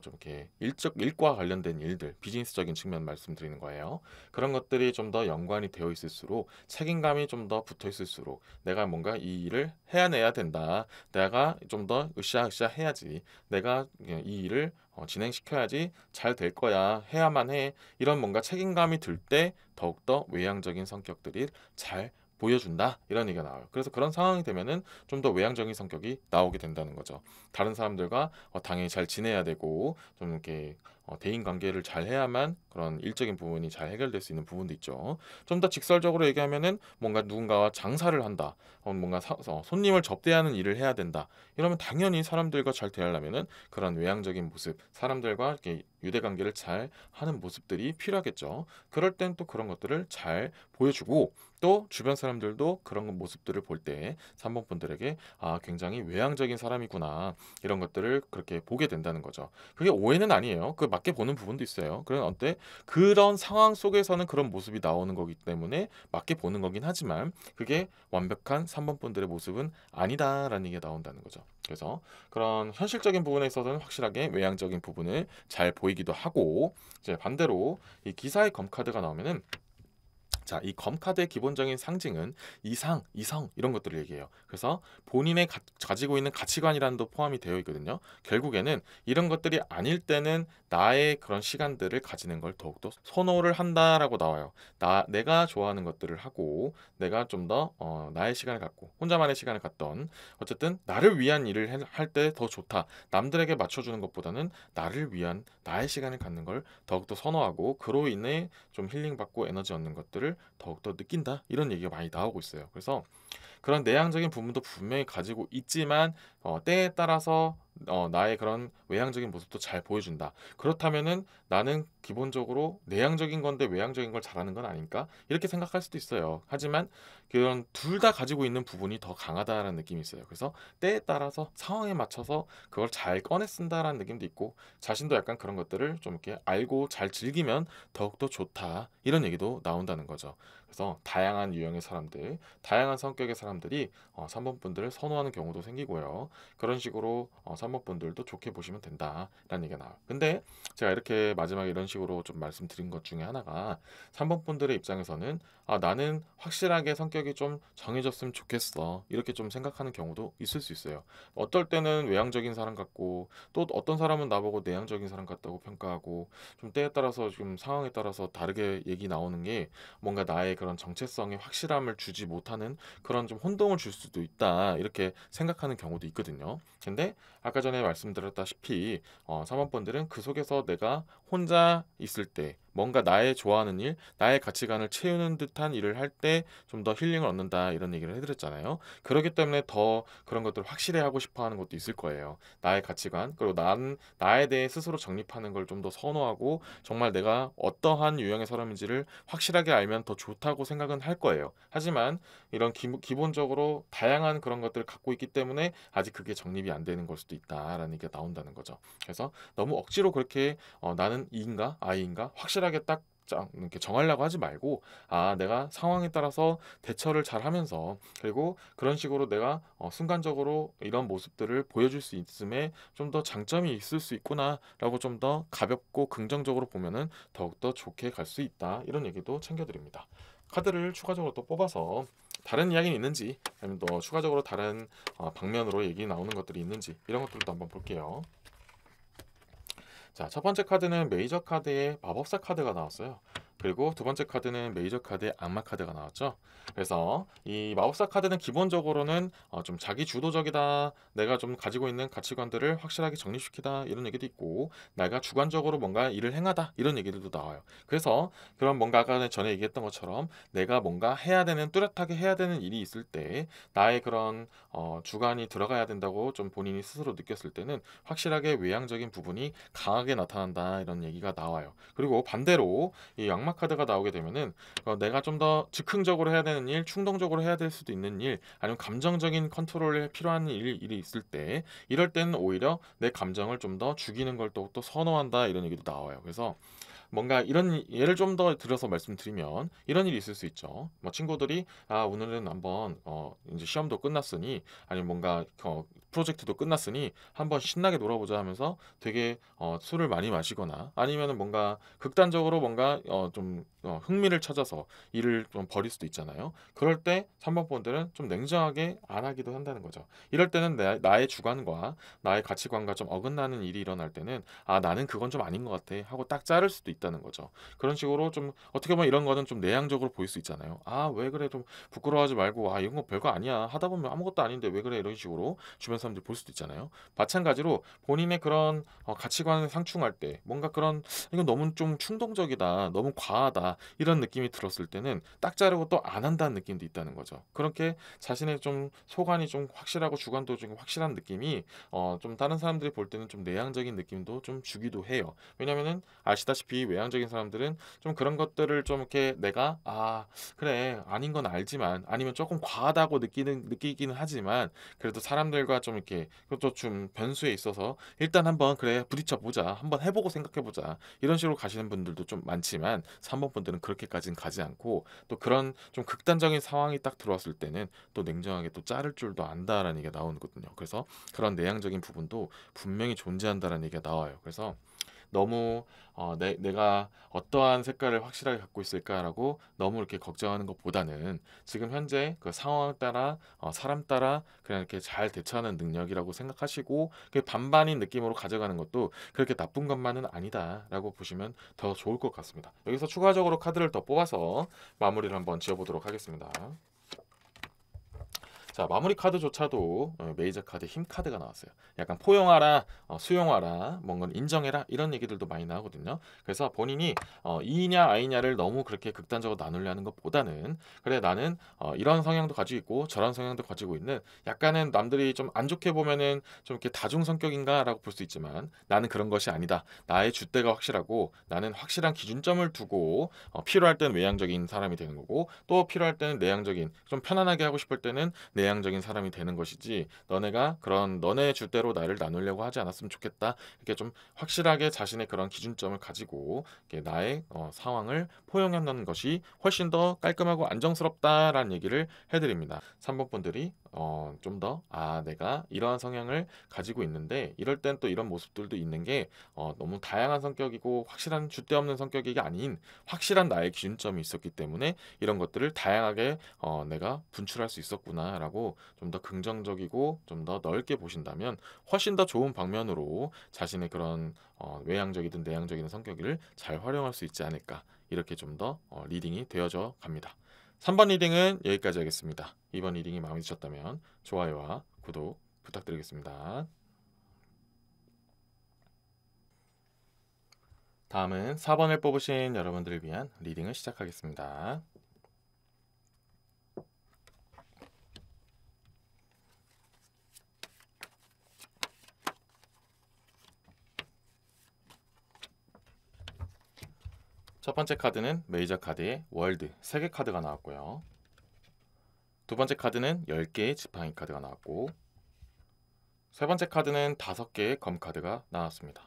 S1: 좀 이렇게 일과 관련된 일들, 비즈니스적인 측면 말씀드리는 거예요. 그런 것들이 좀 더 연관이 되어 있을수록, 책임감이 좀 더 붙어 있을수록 내가 뭔가 이 일을 해내야 된다. 내가 좀 더 으쌰으쌰 해야지. 내가 이 일을 진행시켜야지 잘 될 거야. 해야만 해. 이런 뭔가 책임감이 들 때 더욱더 외향적인 성격들이 잘 보여준다, 이런 얘기가 나와요. 그래서 그런 상황이 되면은 좀 더 외향적인 성격이 나오게 된다는 거죠. 다른 사람들과 당연히 잘 지내야 되고, 좀 이렇게 대인 관계를 잘 해야만 그런 일적인 부분이 잘 해결될 수 있는 부분도 있죠. 좀 더 직설적으로 얘기하면은 뭔가 누군가와 장사를 한다, 뭔가 손님을 접대하는 일을 해야 된다. 이러면 당연히 사람들과 잘 대하려면은 그런 외향적인 모습, 사람들과 이렇게 유대 관계를 잘 하는 모습들이 필요하겠죠. 그럴 땐 또 그런 것들을 잘 보여주고, 또 주변 사람들도 그런 모습들을 볼 때 3번 분들에게 굉장히 외향적인 사람이구나, 이런 것들을 그렇게 보게 된다는 거죠. 그게 오해는 아니에요. 그 맞게 보는 부분도 있어요. 그런 어때? 그런 상황 속에서는 그런 모습이 나오는 거기 때문에 맞게 보는 거긴 하지만, 그게 완벽한 3번 분들의 모습은 아니다라는 얘기가 나온다는 거죠. 그래서 그런 현실적인 부분에 있어서는 확실하게 외향적인 부분을 잘 보이기도 하고, 이제 반대로 이 기사의 검 카드가 나오면은, 자, 이 검카드의 기본적인 상징은 이상, 이성 이런 것들을 얘기해요. 그래서 본인의 가지고 있는 가치관이라는 도 포함이 되어 있거든요. 결국에는 이런 것들이 아닐 때는 나의 그런 시간들을 가지는 걸 더욱더 선호를 한다라고 나와요. 내가 좋아하는 것들을 하고, 내가 좀 더 나의 시간을 갖고, 혼자만의 시간을 갖던, 어쨌든 나를 위한 일을 할 때 더 좋다. 남들에게 맞춰주는 것보다는 나를 위한 나의 시간을 갖는 걸 더욱더 선호하고, 그로 인해 좀 힐링받고 에너지 얻는 것들을 더욱더 느낀다, 이런 얘기가 많이 나오고 있어요. 그래서 그런 내향적인 부분도 분명히 가지고 있지만 때에 따라서 나의 그런 외향적인 모습도 잘 보여준다. 그렇다면은 나는 기본적으로 내향적인 건데 외향적인 걸 잘하는 건 아닌가? 이렇게 생각할 수도 있어요. 하지만 그런 둘 다 가지고 있는 부분이 더 강하다라는 느낌이 있어요. 그래서 때에 따라서 상황에 맞춰서 그걸 잘 꺼내 쓴다라는 느낌도 있고, 자신도 약간 그런 것들을 좀 이렇게 알고 잘 즐기면 더욱더 좋다, 이런 얘기도 나온다는 거죠. 그래서 다양한 유형의 사람들, 다양한 성격의 사람들이 3번 분들을 선호하는 경우도 생기고요. 그런 식으로 3번 분들도 좋게 보시면 된다라는 얘기가 나와요. 근데 제가 이렇게 마지막에 이런 식으로 좀 말씀드린 것 중에 하나가, 3번 분들의 입장에서는 나는 확실하게 성격이 좀 정해졌으면 좋겠어, 이렇게 좀 생각하는 경우도 있을 수 있어요. 어떨 때는 외향적인 사람 같고, 또 어떤 사람은 나보고 내향적인 사람 같다고 평가하고, 좀 때에 따라서 좀 상황에 따라서 다르게 얘기 나오는 게, 뭔가 나의 그런 정체성에 확실함을 주지 못하는 그런 좀 혼동을 줄 수도 있다, 이렇게 생각하는 경우도 있거든요. 근데 아까 전에 말씀드렸다시피 3번분들은 그 속에서 내가 혼자 있을 때, 뭔가 나의 좋아하는 일, 나의 가치관을 채우는 듯한 일을 할 때 좀 더 힐링을 얻는다 이런 얘기를 해드렸잖아요. 그렇기 때문에 더 그런 것들을 확실히 하고 싶어 하는 것도 있을 거예요. 나의 가치관, 그리고 나에 대해 스스로 정립하는 걸 좀 더 선호하고 정말 내가 어떠한 유형의 사람인지를 확실하게 알면 더 좋다고 생각은 할 거예요. 하지만 이런 기본적으로 다양한 그런 것들을 갖고 있기 때문에 아직 그게 정립이 안 되는 걸 수도 있다라는 게 나온다는 거죠. 그래서 너무 억지로 그렇게 나는 E인가 I인가 확실하게 딱 이렇게 정하려고 하지 말고 내가 상황에 따라서 대처를 잘 하면서 그리고 그런 식으로 내가 순간적으로 이런 모습들을 보여줄 수 있음에 좀 더 장점이 있을 수 있구나라고 좀 더 가볍고 긍정적으로 보면은 더욱더 좋게 갈 수 있다 이런 얘기도 챙겨드립니다. 카드를 추가적으로 또 뽑아서 다른 이야기는 있는지 아니면 또 추가적으로 다른 방면으로 얘기 나오는 것들이 있는지 이런 것들도 한번 볼게요. 자, 첫 번째 카드는 메이저 카드의 마법사 카드가 나왔어요. 그리고 두 번째 카드는 메이저 카드의 악마 카드가 나왔죠. 그래서 이 마법사 카드는 기본적으로는 좀 자기 주도적이다. 내가 좀 가지고 있는 가치관들을 확실하게 정립시키다. 이런 얘기도 있고 내가 주관적으로 뭔가 일을 행하다. 이런 얘기들도 나와요. 그래서 그런 뭔가 아까 전에 얘기했던 것처럼 내가 뭔가 해야 되는 뚜렷하게 해야 되는 일이 있을 때 나의 그런 주관이 들어가야 된다고 좀 본인이 스스로 느꼈을 때는 확실하게 외향적인 부분이 강하게 나타난다. 이런 얘기가 나와요. 그리고 반대로 이 악마 카드가 나오게 되면은 내가 좀 더 즉흥적으로 해야 되는 일, 충동적으로 해야 될 수도 있는 일, 아니면 감정적인 컨트롤이 필요한 일이 있을 때 이럴 때는 오히려 내 감정을 좀 더 죽이는 걸 또 선호한다 이런 얘기도 나와요. 그래서 뭔가 이런 예를 좀 더 들어서 말씀드리면 이런 일이 있을 수 있죠. 뭐 친구들이 오늘은 한번 이제 시험도 끝났으니 아니면 뭔가 프로젝트도 끝났으니 한번 신나게 놀아보자 하면서 되게 술을 많이 마시거나 아니면은 뭔가 극단적으로 뭔가 좀 흥미를 찾아서 일을 좀 벌일 수도 있잖아요. 그럴 때 3번 분들은 좀 냉정하게 안 하기도 한다는 거죠. 이럴 때는 나의 주관과 나의 가치관과 좀 어긋나는 일이 일어날 때는 나는 그건 좀 아닌 것 같아 하고 딱 자를 수도 있다는 거죠. 그런 식으로 좀 어떻게 보면 이런 거는 좀 내향적으로 보일 수 있잖아요. 왜 그래 좀 부끄러워하지 말고 이런 거 별거 아니야 하다 보면 아무것도 아닌데 왜 그래 이런 식으로 주변 사람들이 볼 수도 있잖아요. 마찬가지로 본인의 그런 가치관을 상충할 때 뭔가 그런 이건 너무 좀 충동적이다 너무 과하다 이런 느낌이 들었을 때는 딱 자르고 또 안 한다는 느낌도 있다는 거죠. 그렇게 자신의 좀 소관이 좀 확실하고 주관도 좀 확실한 느낌이 좀 다른 사람들이 볼 때는 좀 내향적인 느낌도 좀 주기도 해요. 왜냐면은 아시다시피 외향적인 사람들은 좀 그런 것들을 좀 이렇게 내가 그래 아닌 건 알지만 아니면 조금 과하다고 느끼기는 하지만 그래도 사람들과 좀 이렇게 그것도 좀 변수에 있어서 일단 한번 그래 부딪혀 보자 한번 해보고 생각해 보자 이런 식으로 가시는 분들도 좀 많지만 3번 분들은 그렇게까지는 가지 않고 또 그런 좀 극단적인 상황이 딱 들어왔을 때는 또 냉정하게 또 자를 줄도 안다라는 얘기가 나오거든요. 그래서 그런 내향적인 부분도 분명히 존재한다라는 얘기가 나와요. 그래서 너무 내가 어떠한 색깔을 확실하게 갖고 있을까라고 너무 이렇게 걱정하는 것보다는 지금 현재 그 상황 따라 사람 따라 그냥 이렇게 잘 대처하는 능력이라고 생각하시고 그 반반인 느낌으로 가져가는 것도 그렇게 나쁜 것만은 아니다라고 보시면 더 좋을 것 같습니다. 여기서 추가적으로 카드를 더 뽑아서 마무리를 한번 지어보도록 하겠습니다. 자, 마무리 카드조차도 메이저 카드 힘 카드가 나왔어요. 약간 포용하라, 수용하라, 뭔가 인정해라 이런 얘기들도 많이 나오거든요. 그래서 본인이 E냐 I냐를 너무 그렇게 극단적으로 나누려 하는 것보다는 그래 나는 이런 성향도 가지고 있고 저런 성향도 가지고 있는 약간은 남들이 좀 안 좋게 보면은 좀 이렇게 다중 성격인가라고 볼 수 있지만 나는 그런 것이 아니다. 나의 줏대가 확실하고 나는 확실한 기준점을 두고 필요할 때는 외향적인 사람이 되는 거고 또 필요할 때는 내향적인 좀 편안하게 하고 싶을 때는 내향적인 사람이 되는 것이지 너네가 그런 너네 줏대로 나를 나누려고 하지 않았으면 좋겠다. 이렇게 좀 확실하게 자신의 그런 기준점을 가지고 이렇게 나의 상황을 포용한다는 것이 훨씬 더 깔끔하고 안정스럽다라는 얘기를 해드립니다. 3번 분들이 좀 더 내가 이러한 성향을 가지고 있는데 이럴 땐 또 이런 모습들도 있는 게 너무 다양한 성격이고 확실한 줏대 없는 성격이 아닌 확실한 나의 기준점이 있었기 때문에 이런 것들을 다양하게 내가 분출할 수 있었구나라고 좀 더 긍정적이고 좀 더 넓게 보신다면 훨씬 더 좋은 방면으로 자신의 그런 외향적이든 내향적인 성격을 잘 활용할 수 있지 않을까 이렇게 좀 더 리딩이 되어져 갑니다. 3번 리딩은 여기까지 하겠습니다. 이번 리딩이 마음에 드셨다면 좋아요와 구독 부탁드리겠습니다. 다음은 4번을 뽑으신 여러분들을 위한 리딩을 시작하겠습니다. 첫 번째 카드는 메이저 카드의 월드 3개 카드가 나왔고요. 두 번째 카드는 10개의 지팡이 카드가 나왔고, 세 번째 카드는 5개의 검 카드가 나왔습니다.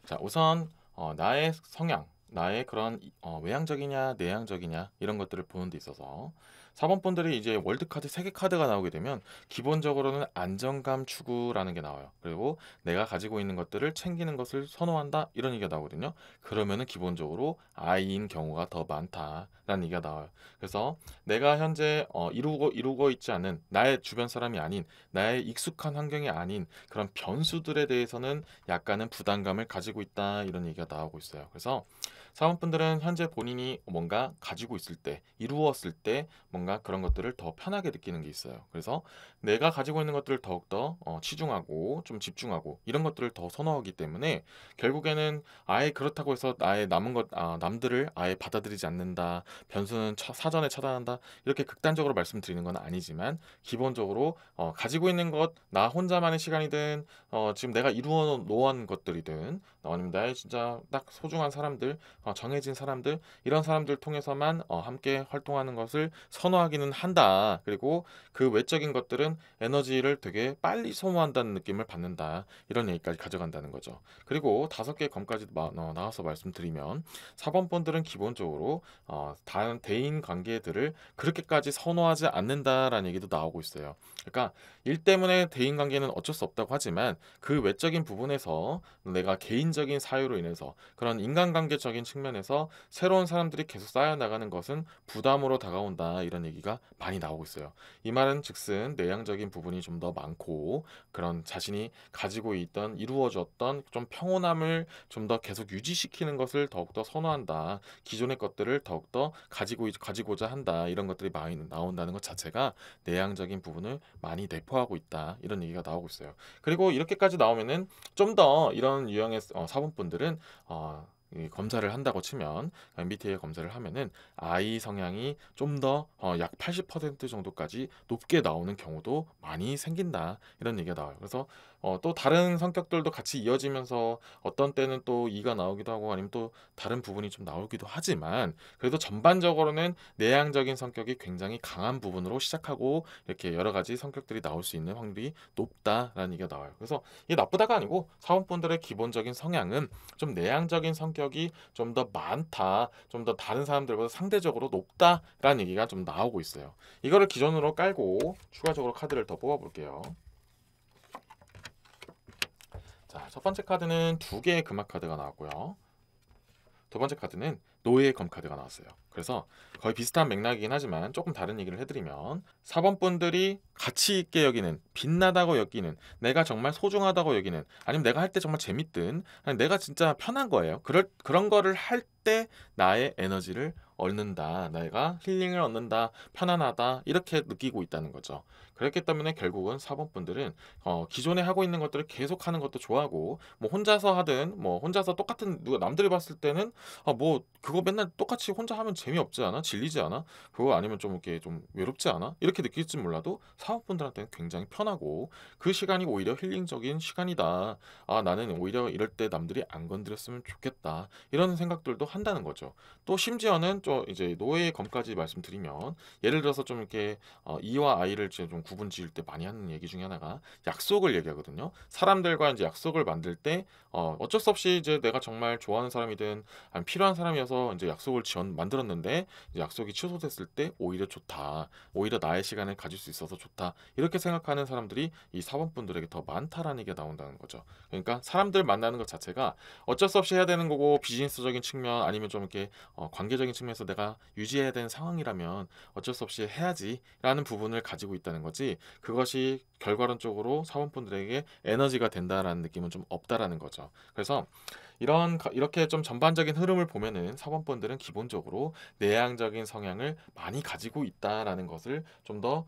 S1: 자, 우선 나의 성향, 나의 그런 외향적이냐 내향적이냐 이런 것들을 보는 데 있어서 4번 분들이 이제 월드카드 3개 카드가 나오게 되면 기본적으로는 안정감 추구라는 게 나와요. 그리고 내가 가지고 있는 것들을 챙기는 것을 선호한다 이런 얘기가 나오거든요. 그러면은 기본적으로 I인 경우가 더 많다라는 얘기가 나와요. 그래서 내가 현재 이루고 있지 않은 나의 주변 사람이 아닌 나의 익숙한 환경이 아닌 그런 변수들에 대해서는 약간은 부담감을 가지고 있다 이런 얘기가 나오고 있어요. 그래서 사원분들은 현재 본인이 뭔가 가지고 있을 때, 이루었을 때 뭔가 그런 것들을 더 편하게 느끼는 게 있어요. 그래서 내가 가지고 있는 것들을 더욱더 치중하고 좀 집중하고 이런 것들을 더 선호하기 때문에 결국에는 아예 그렇다고 해서 나의 남들을 아예 받아들이지 않는다, 변수는 사전에 차단한다 이렇게 극단적으로 말씀드리는 건 아니지만 기본적으로 가지고 있는 것, 나 혼자만의 시간이든 지금 내가 이루어 놓은 것들이든 아니면 나의 진짜 딱 소중한 사람들, 정해진 사람들 이런 사람들 통해서만 함께 활동하는 것을 선호하기는 한다. 그리고 그 외적인 것들은 에너지를 되게 빨리 소모한다는 느낌을 받는다. 이런 얘기까지 가져간다는 거죠. 그리고 5개의 검까지 나와서 말씀드리면 4번 분들은 기본적으로 다른 대인 관계들을 그렇게까지 선호하지 않는다라는 얘기도 나오고 있어요. 그러니까 일 때문에 대인 관계는 어쩔 수 없다고 하지만 그 외적인 부분에서 내가 개인적인 사유로 인해서 그런 인간관계적인 측면에서 새로운 사람들이 계속 쌓여나가는 것은 부담으로 다가온다 이런 얘기가 많이 나오고 있어요. 이 말은 즉슨 내향적인 부분이 좀 더 많고 그런 자신이 가지고 있던 이루어졌던 좀 평온함을 좀 더 계속 유지시키는 것을 더욱더 선호한다. 기존의 것들을 더욱더 가지고자 한다. 이런 것들이 많이 나온다는 것 자체가 내향적인 부분을 많이 내포하고 있다. 이런 얘기가 나오고 있어요. 그리고 이렇게까지 나오면은 좀 더 이런 유형의 사본분들은 이 검사를 한다고 치면 MBTI 검사를 하면은 I 성향이 좀 더 약 80% 정도까지 높게 나오는 경우도 많이 생긴다 이런 얘기가 나와요. 그래서 또 다른 성격들도 같이 이어지면서 어떤 때는 또 E가 나오기도 하고 아니면 또 다른 부분이 좀 나오기도 하지만 그래도 전반적으로는 내향적인 성격이 굉장히 강한 부분으로 시작하고 이렇게 여러 가지 성격들이 나올 수 있는 확률이 높다라는 얘기가 나와요. 그래서 이게 나쁘다가 아니고 사원분들의 기본적인 성향은 좀 내향적인 성격이 좀 더 많다, 좀 더 다른 사람들보다 상대적으로 높다라는 얘기가 좀 나오고 있어요. 이거를 기존으로 깔고 추가적으로 카드를 더 뽑아볼게요. 자, 첫 번째 카드는 2개의 금화 카드가 나왔고요. 두 번째 카드는 노예의 검 카드가 나왔어요. 그래서 거의 비슷한 맥락이긴 하지만 조금 다른 얘기를 해드리면 4번 분들이 가치 있게 여기는, 빛나다고 여기는, 내가 정말 소중하다고 여기는, 아니면 내가 할 때 정말 재밌든, 아니 내가 진짜 편한 거예요. 그런 거를 할 때 나의 에너지를 얻는다, 내가 힐링을 얻는다, 편안하다 이렇게 느끼고 있다는 거죠. 그렇기 때문에 결국은 4번 분들은 기존에 하고 있는 것들을 계속하는 것도 좋아하고 뭐 혼자서 하든 뭐 혼자서 똑같은 누가 남들이 봤을 때는 뭐 그거 맨날 똑같이 혼자 하면 재미없지 않아? 질리지 않아? 그거 아니면 좀 이렇게 좀 외롭지 않아? 이렇게 느낄지 몰라도 사업분들한테는 굉장히 편하고 그 시간이 오히려 힐링적인 시간이다. 나는 오히려 이럴 때 남들이 안 건드렸으면 좋겠다. 이런 생각들도 한다는 거죠. 또 심지어는 좀 이제 노예의 검까지 말씀드리면 예를 들어서 좀 이렇게 E와 I를 좀 구분 지을 때 많이 하는 얘기 중에 하나가 약속을 얘기하거든요. 사람들과 이제 약속을 만들 때 어쩔 수 없이 이제 내가 정말 좋아하는 사람이든 아니면 필요한 사람이어서 이제 약속을 만들었는데 이제 약속이 취소됐을 때 오히려 좋다. 오히려 나의 시간을 가질 수 있어서 좋다. 이렇게 생각하는 사람들이 이 사원분들에게 더 많다라는 얘기가 나온다는 거죠. 그러니까 사람들 만나는 것 자체가 어쩔 수 없이 해야 되는 거고 비즈니스적인 측면 아니면 좀 이렇게 관계적인 측면에서 내가 유지해야 되는 상황이라면 어쩔 수 없이 해야지라는 부분을 가지고 있다는 거지 그것이 결과론적으로 사원분들에게 에너지가 된다라는 느낌은 좀 없다라는 거죠. 그래서 이렇게 좀 전반적인 흐름을 보면은 사번분들은 기본적으로 내향적인 성향을 많이 가지고 있다라는 것을 좀 더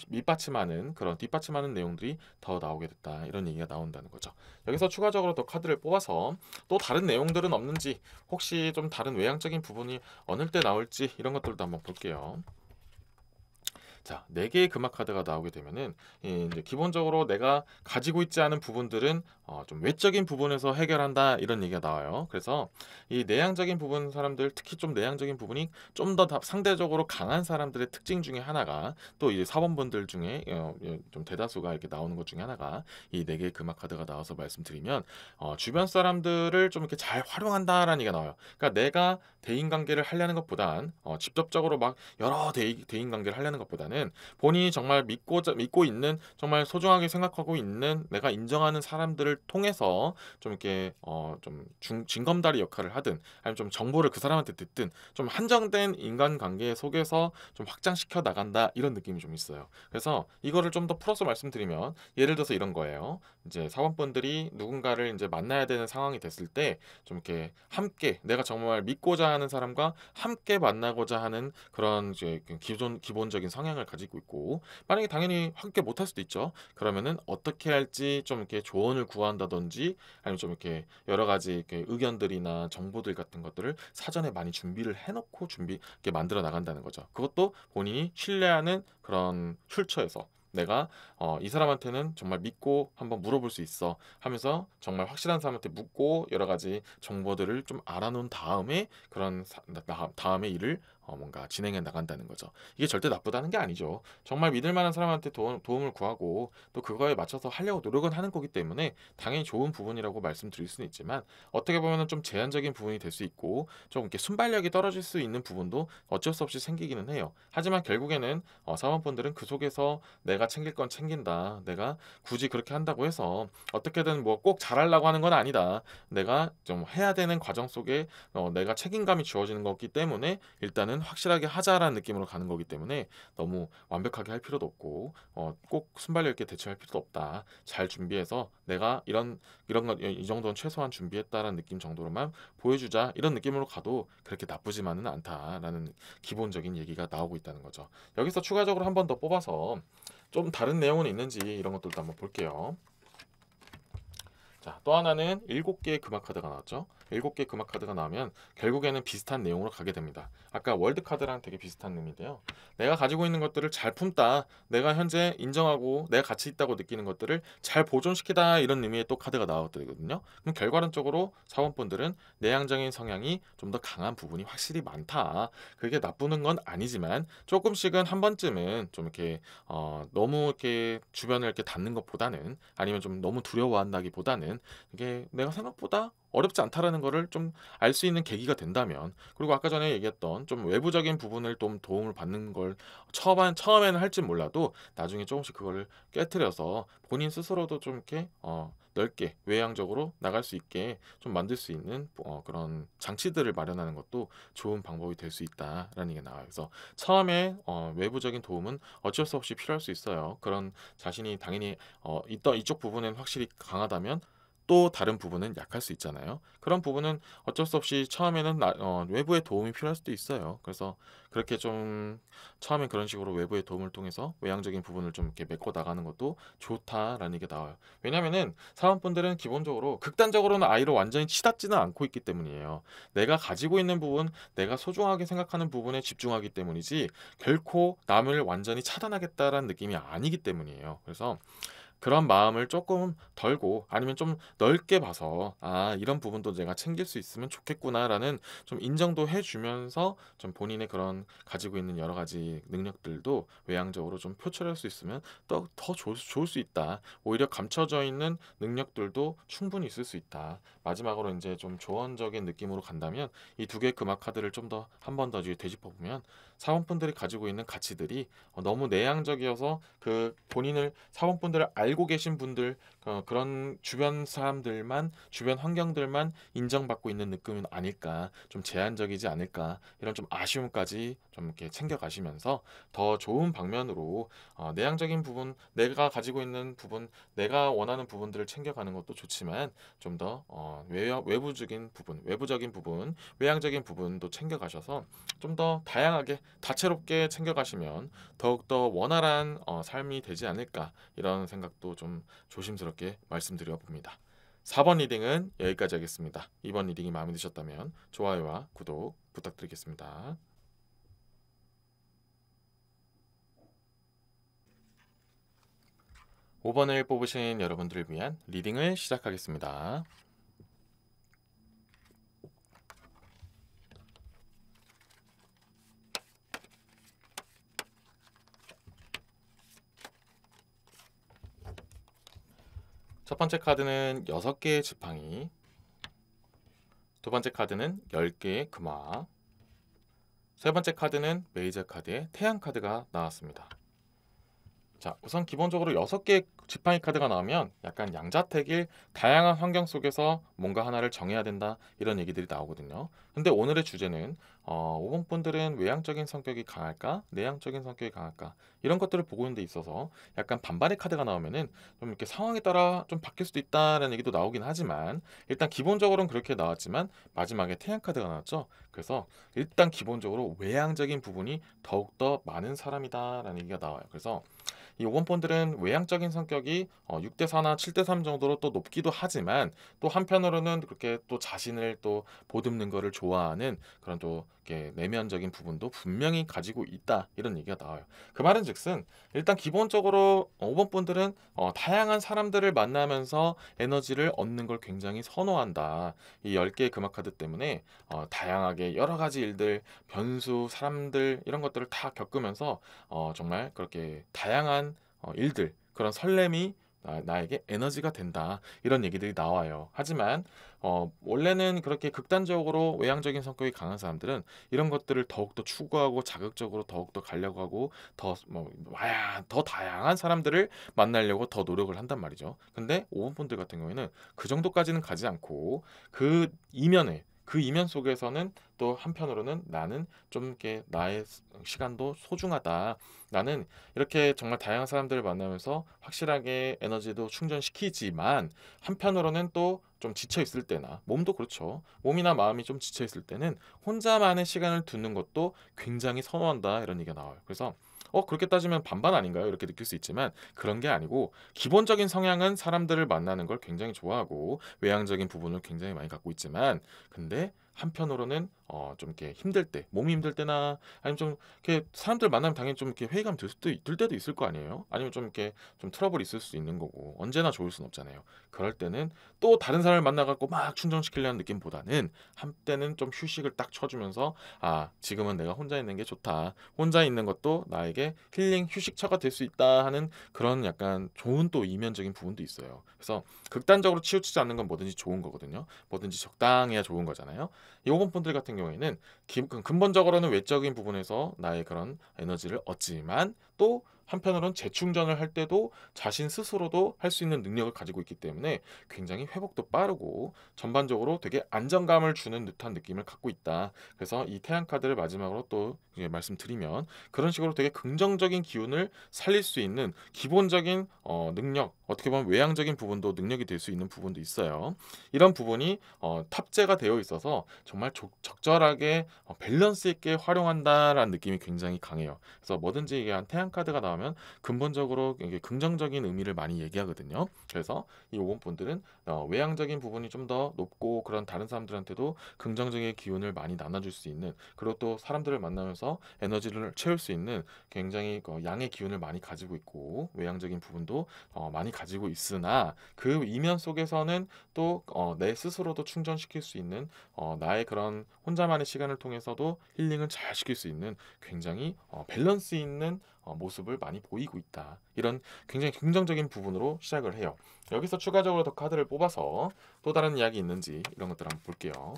S1: 밑받침하는 그런 뒷받침하는 내용들이 더 나오게 됐다. 이런 얘기가 나온다는 거죠. 여기서 추가적으로 더 카드를 뽑아서 또 다른 내용들은 없는지, 혹시 좀 다른 외향적인 부분이 어느 때 나올지 이런 것들도 한번 볼게요. 자, 4개의 금화 카드가 나오게 되면은 이제 기본적으로 내가 가지고 있지 않은 부분들은 좀 외적인 부분에서 해결한다, 이런 얘기가 나와요. 그래서 이 내향적인 부분 사람들, 특히 좀 내향적인 부분이 좀 더 상대적으로 강한 사람들의 특징 중에 하나가, 또 이제 사원분들 중에 좀 대다수가 이렇게 나오는 것 중에 하나가 이 4개의 금화 카드가 나와서 말씀드리면, 주변 사람들을 좀 이렇게 잘 활용한다라는 얘기가 나와요. 그러니까 내가 대인 관계를 하려는 것보단 직접적으로 막 여러 대인 관계를 하려는 것보다는 본인이 정말 믿고 있는, 정말 소중하게 생각하고 있는, 내가 인정하는 사람들을 통해서 좀 이렇게 좀 징검다리 역할을 하든, 아니면 좀 정보를 그 사람한테 듣든, 좀 한정된 인간관계 속에서 좀 확장시켜 나간다, 이런 느낌이 좀 있어요. 그래서 이거를 좀 더 풀어서 말씀드리면, 예를 들어서 이런 거예요. 이제 사원분들이 누군가를 이제 만나야 되는 상황이 됐을 때 좀 이렇게 함께, 내가 정말 믿고자 하는 사람과 함께 만나고자 하는 그런 이제 기본적인 성향을 가지고 있고, 만약에 당연히 함께 못할 수도 있죠. 그러면은 어떻게 할지 좀 이렇게 조언을 구한다든지, 아니면 좀 이렇게 여러 가지 이렇게 의견들이나 정보들 같은 것들을 사전에 많이 준비를 해놓고 이렇게 만들어 나간다는 거죠. 그것도 본인이 신뢰하는 그런 출처에서, 내가 이 사람한테는 정말 믿고 한번 물어볼 수 있어 하면서 정말 확실한 사람한테 묻고 여러 가지 정보들을 좀 알아놓은 다음에 다음에 일을 뭔가 진행해 나간다는 거죠. 이게 절대 나쁘다는 게 아니죠. 정말 믿을 만한 사람한테 도움을 구하고 또 그거에 맞춰서 하려고 노력은 하는 거기 때문에 당연히 좋은 부분이라고 말씀드릴 수는 있지만, 어떻게 보면 좀 제한적인 부분이 될 수 있고 좀 이렇게 순발력이 떨어질 수 있는 부분도 어쩔 수 없이 생기기는 해요. 하지만 결국에는 사원분들은 그 속에서 내가 챙길 건 챙긴다, 내가 굳이 그렇게 한다고 해서 어떻게든 뭐 꼭 잘하려고 하는 건 아니다, 내가 좀 해야 되는 과정 속에 내가 책임감이 주어지는 거기 때문에 일단은 확실하게 하자라는 느낌으로 가는 거기 때문에 너무 완벽하게 할 필요도 없고 꼭 순발력 있게 대처할 필요도 없다. 잘 준비해서 내가 이 정도는 최소한 준비했다라는 느낌 정도로만 보여주자, 이런 느낌으로 가도 그렇게 나쁘지만은 않다라는 기본적인 얘기가 나오고 있다는 거죠. 여기서 추가적으로 한 번 더 뽑아서 좀 다른 내용은 있는지 이런 것들도 한번 볼게요. 자, 또 하나는 7개의 금화 카드가 나왔죠. 7개의 금화 카드가 나오면 결국에는 비슷한 내용으로 가게 됩니다. 아까 월드 카드랑 되게 비슷한 의미인데요. 내가 가지고 있는 것들을 잘 품다, 내가 현재 인정하고 내가 가치 있다고 느끼는 것들을 잘 보존시키다, 이런 의미의 또 카드가 나왔거든요. 그럼 결과론적으로 사원분들은 내향적인 성향이 좀 더 강한 부분이 확실히 많다. 그게 나쁘는 건 아니지만 조금씩은 한 번쯤은 좀 이렇게 너무 이렇게 주변을 이렇게 닫는 것보다는, 아니면 좀 너무 두려워한다기보다는 이게 내가 생각보다 어렵지 않다라는 거를 좀 알 수 있는 계기가 된다면, 그리고 아까 전에 얘기했던 좀 외부적인 부분을 좀 도움을 받는 걸 처음에는 할지 몰라도 나중에 조금씩 그걸 깨트려서 본인 스스로도 좀 이렇게 넓게 외향적으로 나갈 수 있게 좀 만들 수 있는 그런 장치들을 마련하는 것도 좋은 방법이 될 수 있다라는 게 나와요. 그래서 처음에 외부적인 도움은 어쩔 수 없이 필요할 수 있어요. 그런 자신이 당연히 이쪽 부분은 확실히 강하다면 또 다른 부분은 약할 수 있잖아요. 그런 부분은 어쩔 수 없이 처음에는 외부의 도움이 필요할 수도 있어요. 그래서 그렇게 좀 처음엔 그런 식으로 외부의 도움을 통해서 외향적인 부분을 좀 이렇게 메꿔 나가는 것도 좋다라는 게 나와요. 왜냐면은 사원분들은 기본적으로 극단적으로는 아이를 완전히 치닫지는 않고 있기 때문이에요. 내가 가지고 있는 부분, 내가 소중하게 생각하는 부분에 집중하기 때문이지 결코 남을 완전히 차단하겠다라는 느낌이 아니기 때문이에요. 그래서 그런 마음을 조금 덜고, 아니면 좀 넓게 봐서 이런 부분도 내가 챙길 수 있으면 좋겠구나라는 좀 인정도 해주면서 좀 본인의 그런 가지고 있는 여러 가지 능력들도 외향적으로 좀 표출할 수 있으면 더 좋을 수 있다. 오히려 감춰져 있는 능력들도 충분히 있을 수 있다. 마지막으로 이제 좀 조언적인 느낌으로 간다면, 이 2개 금화 카드를 좀 더 한 번 더 되짚어 보면, 사원분들이 가지고 있는 가치들이 너무 내향적이어서 그 본인을 사원분들을 알고 계신 분들, 그런 주변 사람들만, 주변 환경들만 인정받고 있는 느낌은 아닐까, 좀 제한적이지 않을까, 이런 좀 아쉬움까지 좀 이렇게 챙겨가시면서 더 좋은 방면으로 내향적인 부분, 내가 가지고 있는 부분, 내가 원하는 부분들을 챙겨가는 것도 좋지만 좀 더 외부적인 부분, 외향적인 부분도 챙겨가셔서 좀 더 다양하게 다채롭게 챙겨가시면 더욱더 원활한 삶이 되지 않을까, 이런 생각도 좀 조심스럽게 말씀드려 봅니다. 4번 리딩은 여기까지 하겠습니다. 이번 리딩이 마음에 드셨다면 좋아요와 구독 부탁드리겠습니다. 5번을 뽑으신 여러분들을 위한 리딩을 시작하겠습니다. 첫 번째 카드는 6개의 지팡이, 두 번째 카드는 10개의 금화, 세 번째 카드는 메이저 카드의 태양 카드가 나왔습니다. 자, 우선 기본적으로 6개의 지팡이 카드가 나오면 약간 양자택일 다양한 환경 속에서 뭔가 하나를 정해야 된다, 이런 얘기들이 나오거든요. 근데 오늘의 주제는 5번 분들은 외향적인 성격이 강할까, 내향적인 성격이 강할까, 이런 것들을 보고 있는 데 있어서 약간 반반의 카드가 나오면은 좀 이렇게 상황에 따라 좀 바뀔 수도 있다라는 얘기도 나오긴 하지만, 일단 기본적으로는 그렇게 나왔지만 마지막에 태양 카드가 나왔죠. 그래서 일단 기본적으로 외향적인 부분이 더욱더 많은 사람이다라는 얘기가 나와요. 그래서 이 5번 폰들은 외향적인 성격이 6대4나 7대3 정도로 또 높기도 하지만, 또 한편으로는 그렇게 또 자신을 또 보듬는 거를 좋아하는 그런 또 이렇게 내면적인 부분도 분명히 가지고 있다, 이런 얘기가 나와요. 그 말은 즉슨 일단 기본적으로 5번 분들은 다양한 사람들을 만나면서 에너지를 얻는 걸 굉장히 선호한다. 이 10개의 금화 카드 때문에 다양하게 여러 가지 일들, 변수, 사람들, 이런 것들을 다 겪으면서 정말 그렇게 다양한 일들, 그런 설렘이 나에게 에너지가 된다, 이런 얘기들이 나와요. 하지만 원래는 그렇게 극단적으로 외향적인 성격이 강한 사람들은 이런 것들을 더욱더 추구하고 자극적으로 더욱더 가려고 하고 더 다양한 사람들을 만나려고 더 노력을 한단 말이죠. 근데 5번 분들 같은 경우에는 그 정도까지는 가지 않고 그 이면 속에서는 또 한편으로는 나는 좀 이렇게 나의 시간도 소중하다. 나는 이렇게 정말 다양한 사람들을 만나면서 확실하게 에너지도 충전시키지만, 한편으로는 또 좀 지쳐 있을 때나, 몸도 그렇죠. 몸이나 마음이 좀 지쳐 있을 때는 혼자만의 시간을 두는 것도 굉장히 선호한다, 이런 얘기가 나와요. 그래서 그렇게 따지면 반반 아닌가요? 이렇게 느낄 수 있지만 그런 게 아니고, 기본적인 성향은 사람들을 만나는 걸 굉장히 좋아하고 외향적인 부분을 굉장히 많이 갖고 있지만, 근데 한편으로는 좀 이렇게 힘들 때, 몸이 힘들 때나 아니면 좀 이렇게 사람들 만나면 당연히 좀 이렇게 회의감 들 때도 있을 거 아니에요. 아니면 좀 이렇게 좀 트러블이 있을 수 있는 거고, 언제나 좋을 순 없잖아요. 그럴 때는 또 다른 사람을 만나갖고 막 충전시키려는 느낌보다는 한때는 좀 휴식을 딱 쳐주면서, 지금은 내가 혼자 있는 게 좋다, 혼자 있는 것도 나에게 힐링 휴식처가 될 수 있다 하는 그런 약간 좋은 또 이면적인 부분도 있어요. 그래서 극단적으로 치우치지 않는 건 뭐든지 좋은 거거든요. 뭐든지 적당해야 좋은 거잖아요. 이 5번 분들 같은 경우에는 근본적으로는 외적인 부분에서 나의 그런 에너지를 얻지만, 또 한편으로는 재충전을 할 때도 자신 스스로도 할 수 있는 능력을 가지고 있기 때문에 굉장히 회복도 빠르고 전반적으로 되게 안정감을 주는 듯한 느낌을 갖고 있다. 그래서 이 태양 카드를 마지막으로 또 말씀드리면, 그런 식으로 되게 긍정적인 기운을 살릴 수 있는 기본적인 능력, 어떻게 보면 외향적인 부분도 능력이 될 수 있는 부분도 있어요. 이런 부분이 탑재가 되어 있어서 정말 적절하게 밸런스 있게 활용한다라는 느낌이 굉장히 강해요. 그래서 뭐든지 이게 한 태양 카드가 나오면 근본적으로 이게 긍정적인 의미를 많이 얘기하거든요. 그래서 이 5번 분들은 외향적인 부분이 좀 더 높고, 그런 다른 사람들한테도 긍정적인 기운을 많이 나눠줄 수 있는, 그리고 또 사람들을 만나면서 에너지를 채울 수 있는 굉장히 양의 기운을 많이 가지고 있고, 외향적인 부분도 많이 가지고 있으나, 그 이면 속에서는 또 내 스스로도 충전시킬 수 있는 나의 그런 혼자만의 시간을 통해서도 힐링을 잘 시킬 수 있는 굉장히 밸런스 있는 모습을 많이 보이고 있다. 이런 굉장히 긍정적인 부분으로 시작을 해요. 여기서 추가적으로 더 카드를 뽑아서 또 다른 이야기 있는지 이런 것들 한번 볼게요.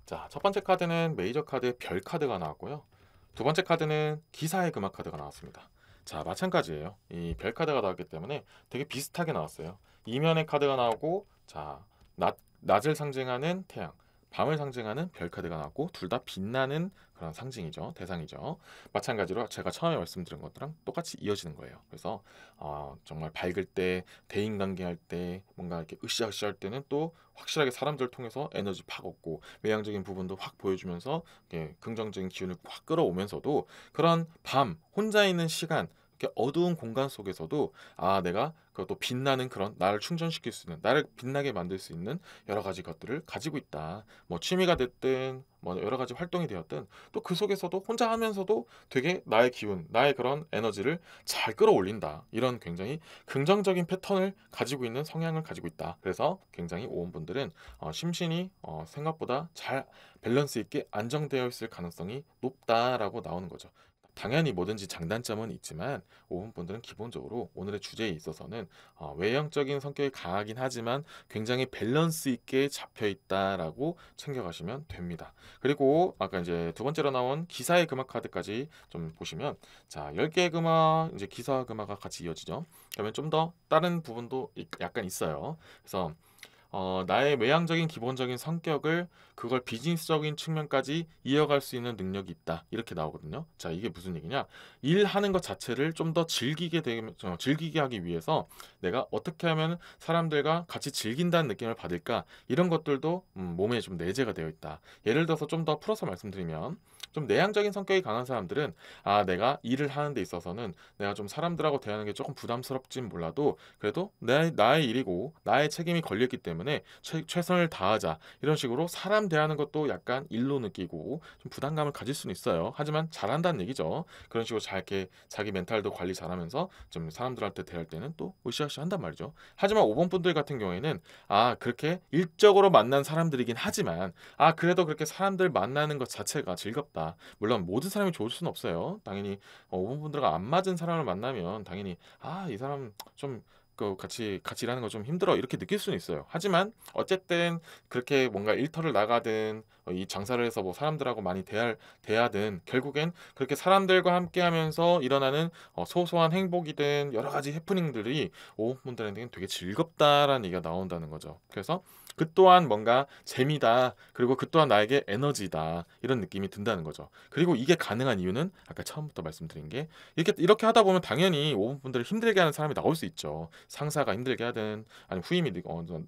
S1: 자, 첫 번째 카드는 메이저 카드의 별 카드가 나왔고요. 두 번째 카드는 기사의 금화 카드가 나왔습니다. 자, 마찬가지예요. 이 별 카드가 나왔기 때문에 되게 비슷하게 나왔어요. 이면의 카드가 나오고, 자, 낮을 상징하는 태양, 밤을 상징하는 별 카드가 나왔고, 둘 다 빛나는 그런 상징이죠. 대상이죠. 마찬가지로 제가 처음에 말씀드린 것들랑 똑같이 이어지는 거예요. 그래서 정말 밝을 때, 대인관계할 때, 뭔가 이렇게 으쌰으쌰 할 때는 또 확실하게 사람들을 통해서 에너지 팍 얻고, 외향적인 부분도 확 보여주면서 긍정적인 기운을 확 끌어오면서도, 그런 밤 혼자 있는 시간, 이렇게 어두운 공간 속에서도 내가 그것도 빛나는, 그런 나를 충전시킬 수 있는, 나를 빛나게 만들 수 있는 여러 가지 것들을 가지고 있다. 뭐 취미가 됐든 뭐 여러 가지 활동이 되었든, 또 그 속에서도 혼자 하면서도 되게 나의 기운, 나의 그런 에너지를 잘 끌어올린다. 이런 굉장히 긍정적인 패턴을 가지고 있는 성향을 가지고 있다. 그래서 굉장히 오온분들은 심신이 생각보다 잘 밸런스 있게 안정되어 있을 가능성이 높다라고 나오는 거죠. 당연히 뭐든지 장단점은 있지만, 오분분들은 기본적으로 오늘의 주제에 있어서는 외형적인 성격이 강하긴 하지만 굉장히 밸런스 있게 잡혀 있다라고 챙겨가시면 됩니다. 그리고 아까 이제 두 번째로 나온 기사의 금화 카드까지 좀 보시면, 자, 10개의 금화, 이제 기사 금화가 같이 이어지죠. 그러면 좀 더 다른 부분도 약간 있어요. 그래서 나의 외향적인 기본적인 성격을, 그걸 비즈니스적인 측면까지 이어갈 수 있는 능력이 있다. 이렇게 나오거든요. 자, 이게 무슨 얘기냐? 일하는 것 자체를 좀 더 즐기게 하기 위해서 내가 어떻게 하면 사람들과 같이 즐긴다는 느낌을 받을까? 이런 것들도 몸에 좀 내재가 되어 있다. 예를 들어서 좀 더 풀어서 말씀드리면, 좀 내향적인 성격이 강한 사람들은, 내가 일을 하는 데 있어서는 내가 좀 사람들하고 대하는 게 조금 부담스럽진 몰라도, 그래도 나의 일이고 나의 책임이 걸렸기 때문에 최선을 다하자, 이런 식으로 사람 대하는 것도 약간 일로 느끼고 좀 부담감을 가질 수는 있어요. 하지만 잘한다는 얘기죠. 그런 식으로 잘 이렇게 자기 멘탈도 관리 잘하면서 좀 사람들한테 대할 때는 또 으쌰으쌰 한단 말이죠. 하지만 5번 분들 같은 경우에는, 그렇게 일적으로 만난 사람들이긴 하지만, 그래도 그렇게 사람들 만나는 것 자체가 즐겁다. 물론 모든 사람이 좋을 수는 없어요. 당연히 5번 분들과 안 맞은 사람을 만나면 당연히 이 사람 좀 같이 일하는 거 좀 힘들어, 이렇게 느낄 수는 있어요. 하지만 어쨌든 그렇게 뭔가 일터를 나가든 이 장사를 해서 뭐 사람들하고 많이 대하든, 결국엔 그렇게 사람들과 함께 하면서 일어나는 소소한 행복이든 여러 가지 해프닝들이 오분들한테는 되게 즐겁다라는 얘기가 나온다는 거죠. 그래서 그 또한 뭔가 재미다, 그리고 그 또한 나에게 에너지다, 이런 느낌이 든다는 거죠. 그리고 이게 가능한 이유는 아까 처음부터 말씀드린 게, 이렇게 하다 보면 당연히 5분 분들을 힘들게 하는 사람이 나올 수 있죠. 상사가 힘들게 하든, 아니면 후임이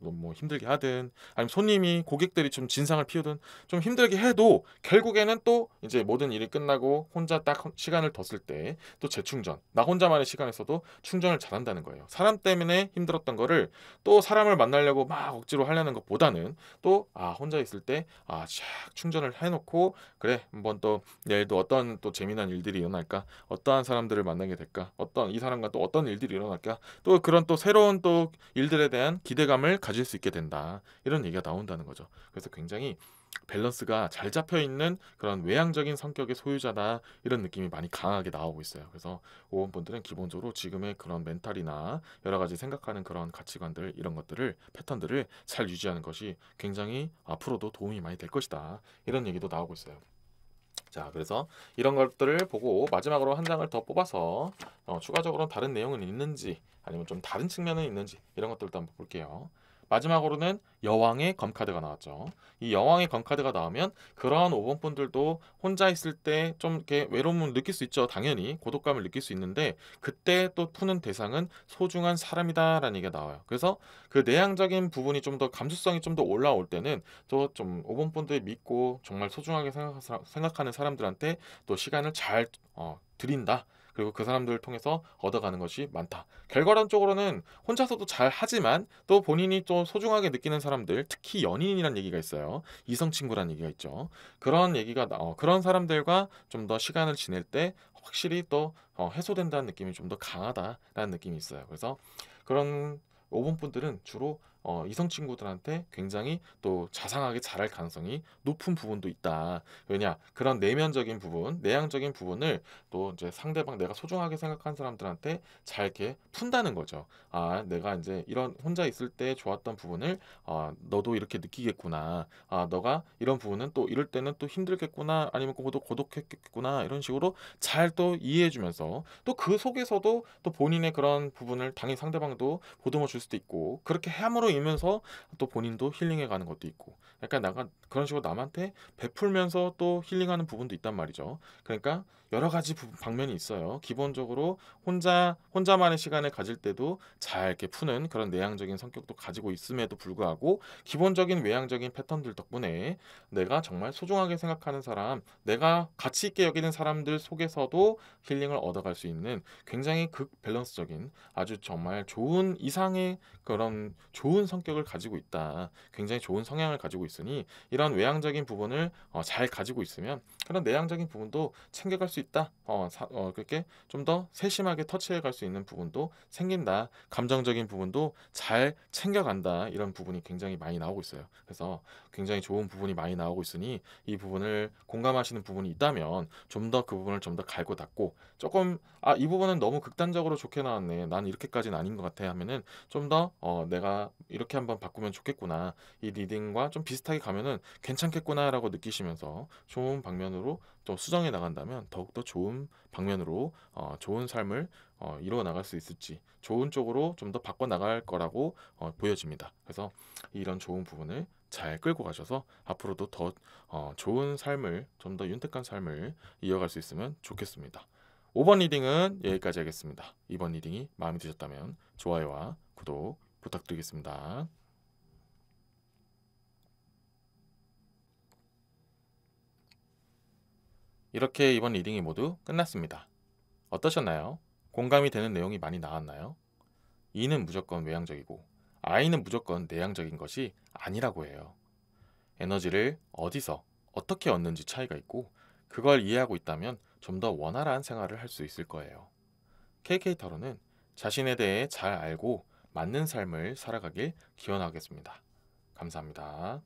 S1: 뭐 힘들게 하든, 아니면 손님이, 고객들이 좀 진상을 피우든, 좀 힘들게 해도 결국에는 또 이제 모든 일이 끝나고 혼자 딱 시간을 뒀을 때 또 재충전, 나 혼자만의 시간에서도 충전을 잘한다는 거예요. 사람 때문에 힘들었던 거를 또 사람을 만나려고 막 억지로 하려는 것보다는, 또 혼자 있을 때 쫙 충전을 해놓고, 그래 한번 또 내일도 어떤 또 재미난 일들이 일어날까, 어떠한 사람들을 만나게 될까, 이 사람과 또 어떤 일들이 일어날까, 또 그런 또 새로운 또 일들에 대한 기대감을 가질 수 있게 된다, 이런 얘기가 나온다는 거죠. 그래서 굉장히 밸런스가 잘 잡혀 있는 그런 외향적인 성격의 소유자다, 이런 느낌이 많이 강하게 나오고 있어요. 그래서 5번 분들은 기본적으로 지금의 그런 멘탈이나 여러 가지 생각하는 그런 가치관들, 이런 것들을, 패턴들을 잘 유지하는 것이 굉장히 앞으로도 도움이 많이 될 것이다, 이런 얘기도 나오고 있어요. 자, 그래서 이런 것들을 보고 마지막으로 한 장을 더 뽑아서 추가적으로 다른 내용은 있는지, 아니면 좀 다른 측면은 있는지, 이런 것들도 한번 볼게요. 마지막으로는 여왕의 검카드가 나왔죠. 이 여왕의 검카드가 나오면, 그러한 5번 분들도 혼자 있을 때 좀 이렇게 외로움을 느낄 수 있죠. 당연히 고독감을 느낄 수 있는데, 그때 또 푸는 대상은 소중한 사람이다라는 얘기가 나와요. 그래서 그 내향적인 부분이 좀 더, 감수성이 좀 더 올라올 때는, 또 좀 5번 분들 믿고 정말 소중하게 생각하는 사람들한테 또 시간을 잘 드린다. 그리고 그 사람들을 통해서 얻어가는 것이 많다. 결과론적으로는 혼자서도 잘 하지만, 또 본인이 또 소중하게 느끼는 사람들, 특히 연인이라는 얘기가 있어요. 이성 친구라는 얘기가 있죠. 그런 얘기가 그런 사람들과 좀 더 시간을 지낼 때 확실히 또 해소된다는 느낌이 좀 더 강하다라는 느낌이 있어요. 그래서 그런 5번 분들은 주로 이성 친구들한테 굉장히 또 자상하게 잘할 가능성이 높은 부분도 있다. 왜냐? 그런 내면적인 부분, 내향적인 부분을 또 이제 상대방 내가 소중하게 생각하는 사람들한테 잘 이렇게 푼다는 거죠. 아, 내가 이제 이런 혼자 있을 때 좋았던 부분을 너도 이렇게 느끼겠구나. 아, 너가 이런 부분은 또 이럴 때는 또 힘들겠구나. 아니면 고독했겠구나. 이런 식으로 잘 또 이해해 주면서 또 그 속에서도 또 본인의 그런 부분을 당연히 상대방도 보듬어 줄 수도 있고 그렇게 함으로 인면서 또 본인도 힐링해 가는 것도 있고 약간 나가 그런 식으로 남한테 베풀면서 또 힐링하는 부분도 있단 말이죠. 그러니까 여러 가지 방면이 있어요. 기본적으로 혼자만의 시간을 가질 때도 잘 이렇게 푸는 그런 내향적인 성격도 가지고 있음에도 불구하고 기본적인 외향적인 패턴들 덕분에 내가 정말 소중하게 생각하는 사람, 내가 가치 있게 여기는 사람들 속에서도 힐링을 얻어갈 수 있는 굉장히 극밸런스적인 아주 정말 좋은 이상의 그런 좋은 성격을 가지고 있다. 굉장히 좋은 성향을 가지고 있으니 이런 외향적인 부분을 잘 가지고 있으면 그런 내향적인 부분도 챙겨갈 수 있다. 그렇게 좀 더 세심하게 터치해 갈 수 있는 부분도 생긴다. 감정적인 부분도 잘 챙겨간다. 이런 부분이 굉장히 많이 나오고 있어요. 그래서 굉장히 좋은 부분이 많이 나오고 있으니 이 부분을 공감하시는 부분이 있다면 좀 더 그 부분을 좀 더 갈고 닦고 조금 이 부분은 너무 극단적으로 좋게 나왔네. 난 이렇게까지는 아닌 것 같아 하면은 좀 더 내가 이렇게 한번 바꾸면 좋겠구나. 이 리딩과 좀 비슷하게 가면은 괜찮겠구나라고 느끼시면서 좋은 방면으로 또 수정해 나간다면 더욱더 좋은 방면으로 좋은 삶을 이루어 나갈 수 있을지 좋은 쪽으로 좀 더 바꿔 나갈 거라고 보여집니다. 그래서 이런 좋은 부분을 잘 끌고 가셔서 앞으로도 더 좋은 삶을 좀 더 윤택한 삶을 이어갈 수 있으면 좋겠습니다. 5번 리딩은 여기까지 하겠습니다. 2번 리딩이 마음에 드셨다면 좋아요와 구독 부탁드리겠습니다. 이렇게 이번 리딩이 모두 끝났습니다. 어떠셨나요? 공감이 되는 내용이 많이 나왔나요? E는 무조건 외향적이고 I는 무조건 내향적인 것이 아니라고 해요. 에너지를 어디서 어떻게 얻는지 차이가 있고 그걸 이해하고 있다면 좀 더 원활한 생활을 할 수 있을 거예요. KK타로는 자신에 대해 잘 알고 맞는 삶을 살아가길 기원하겠습니다. 감사합니다.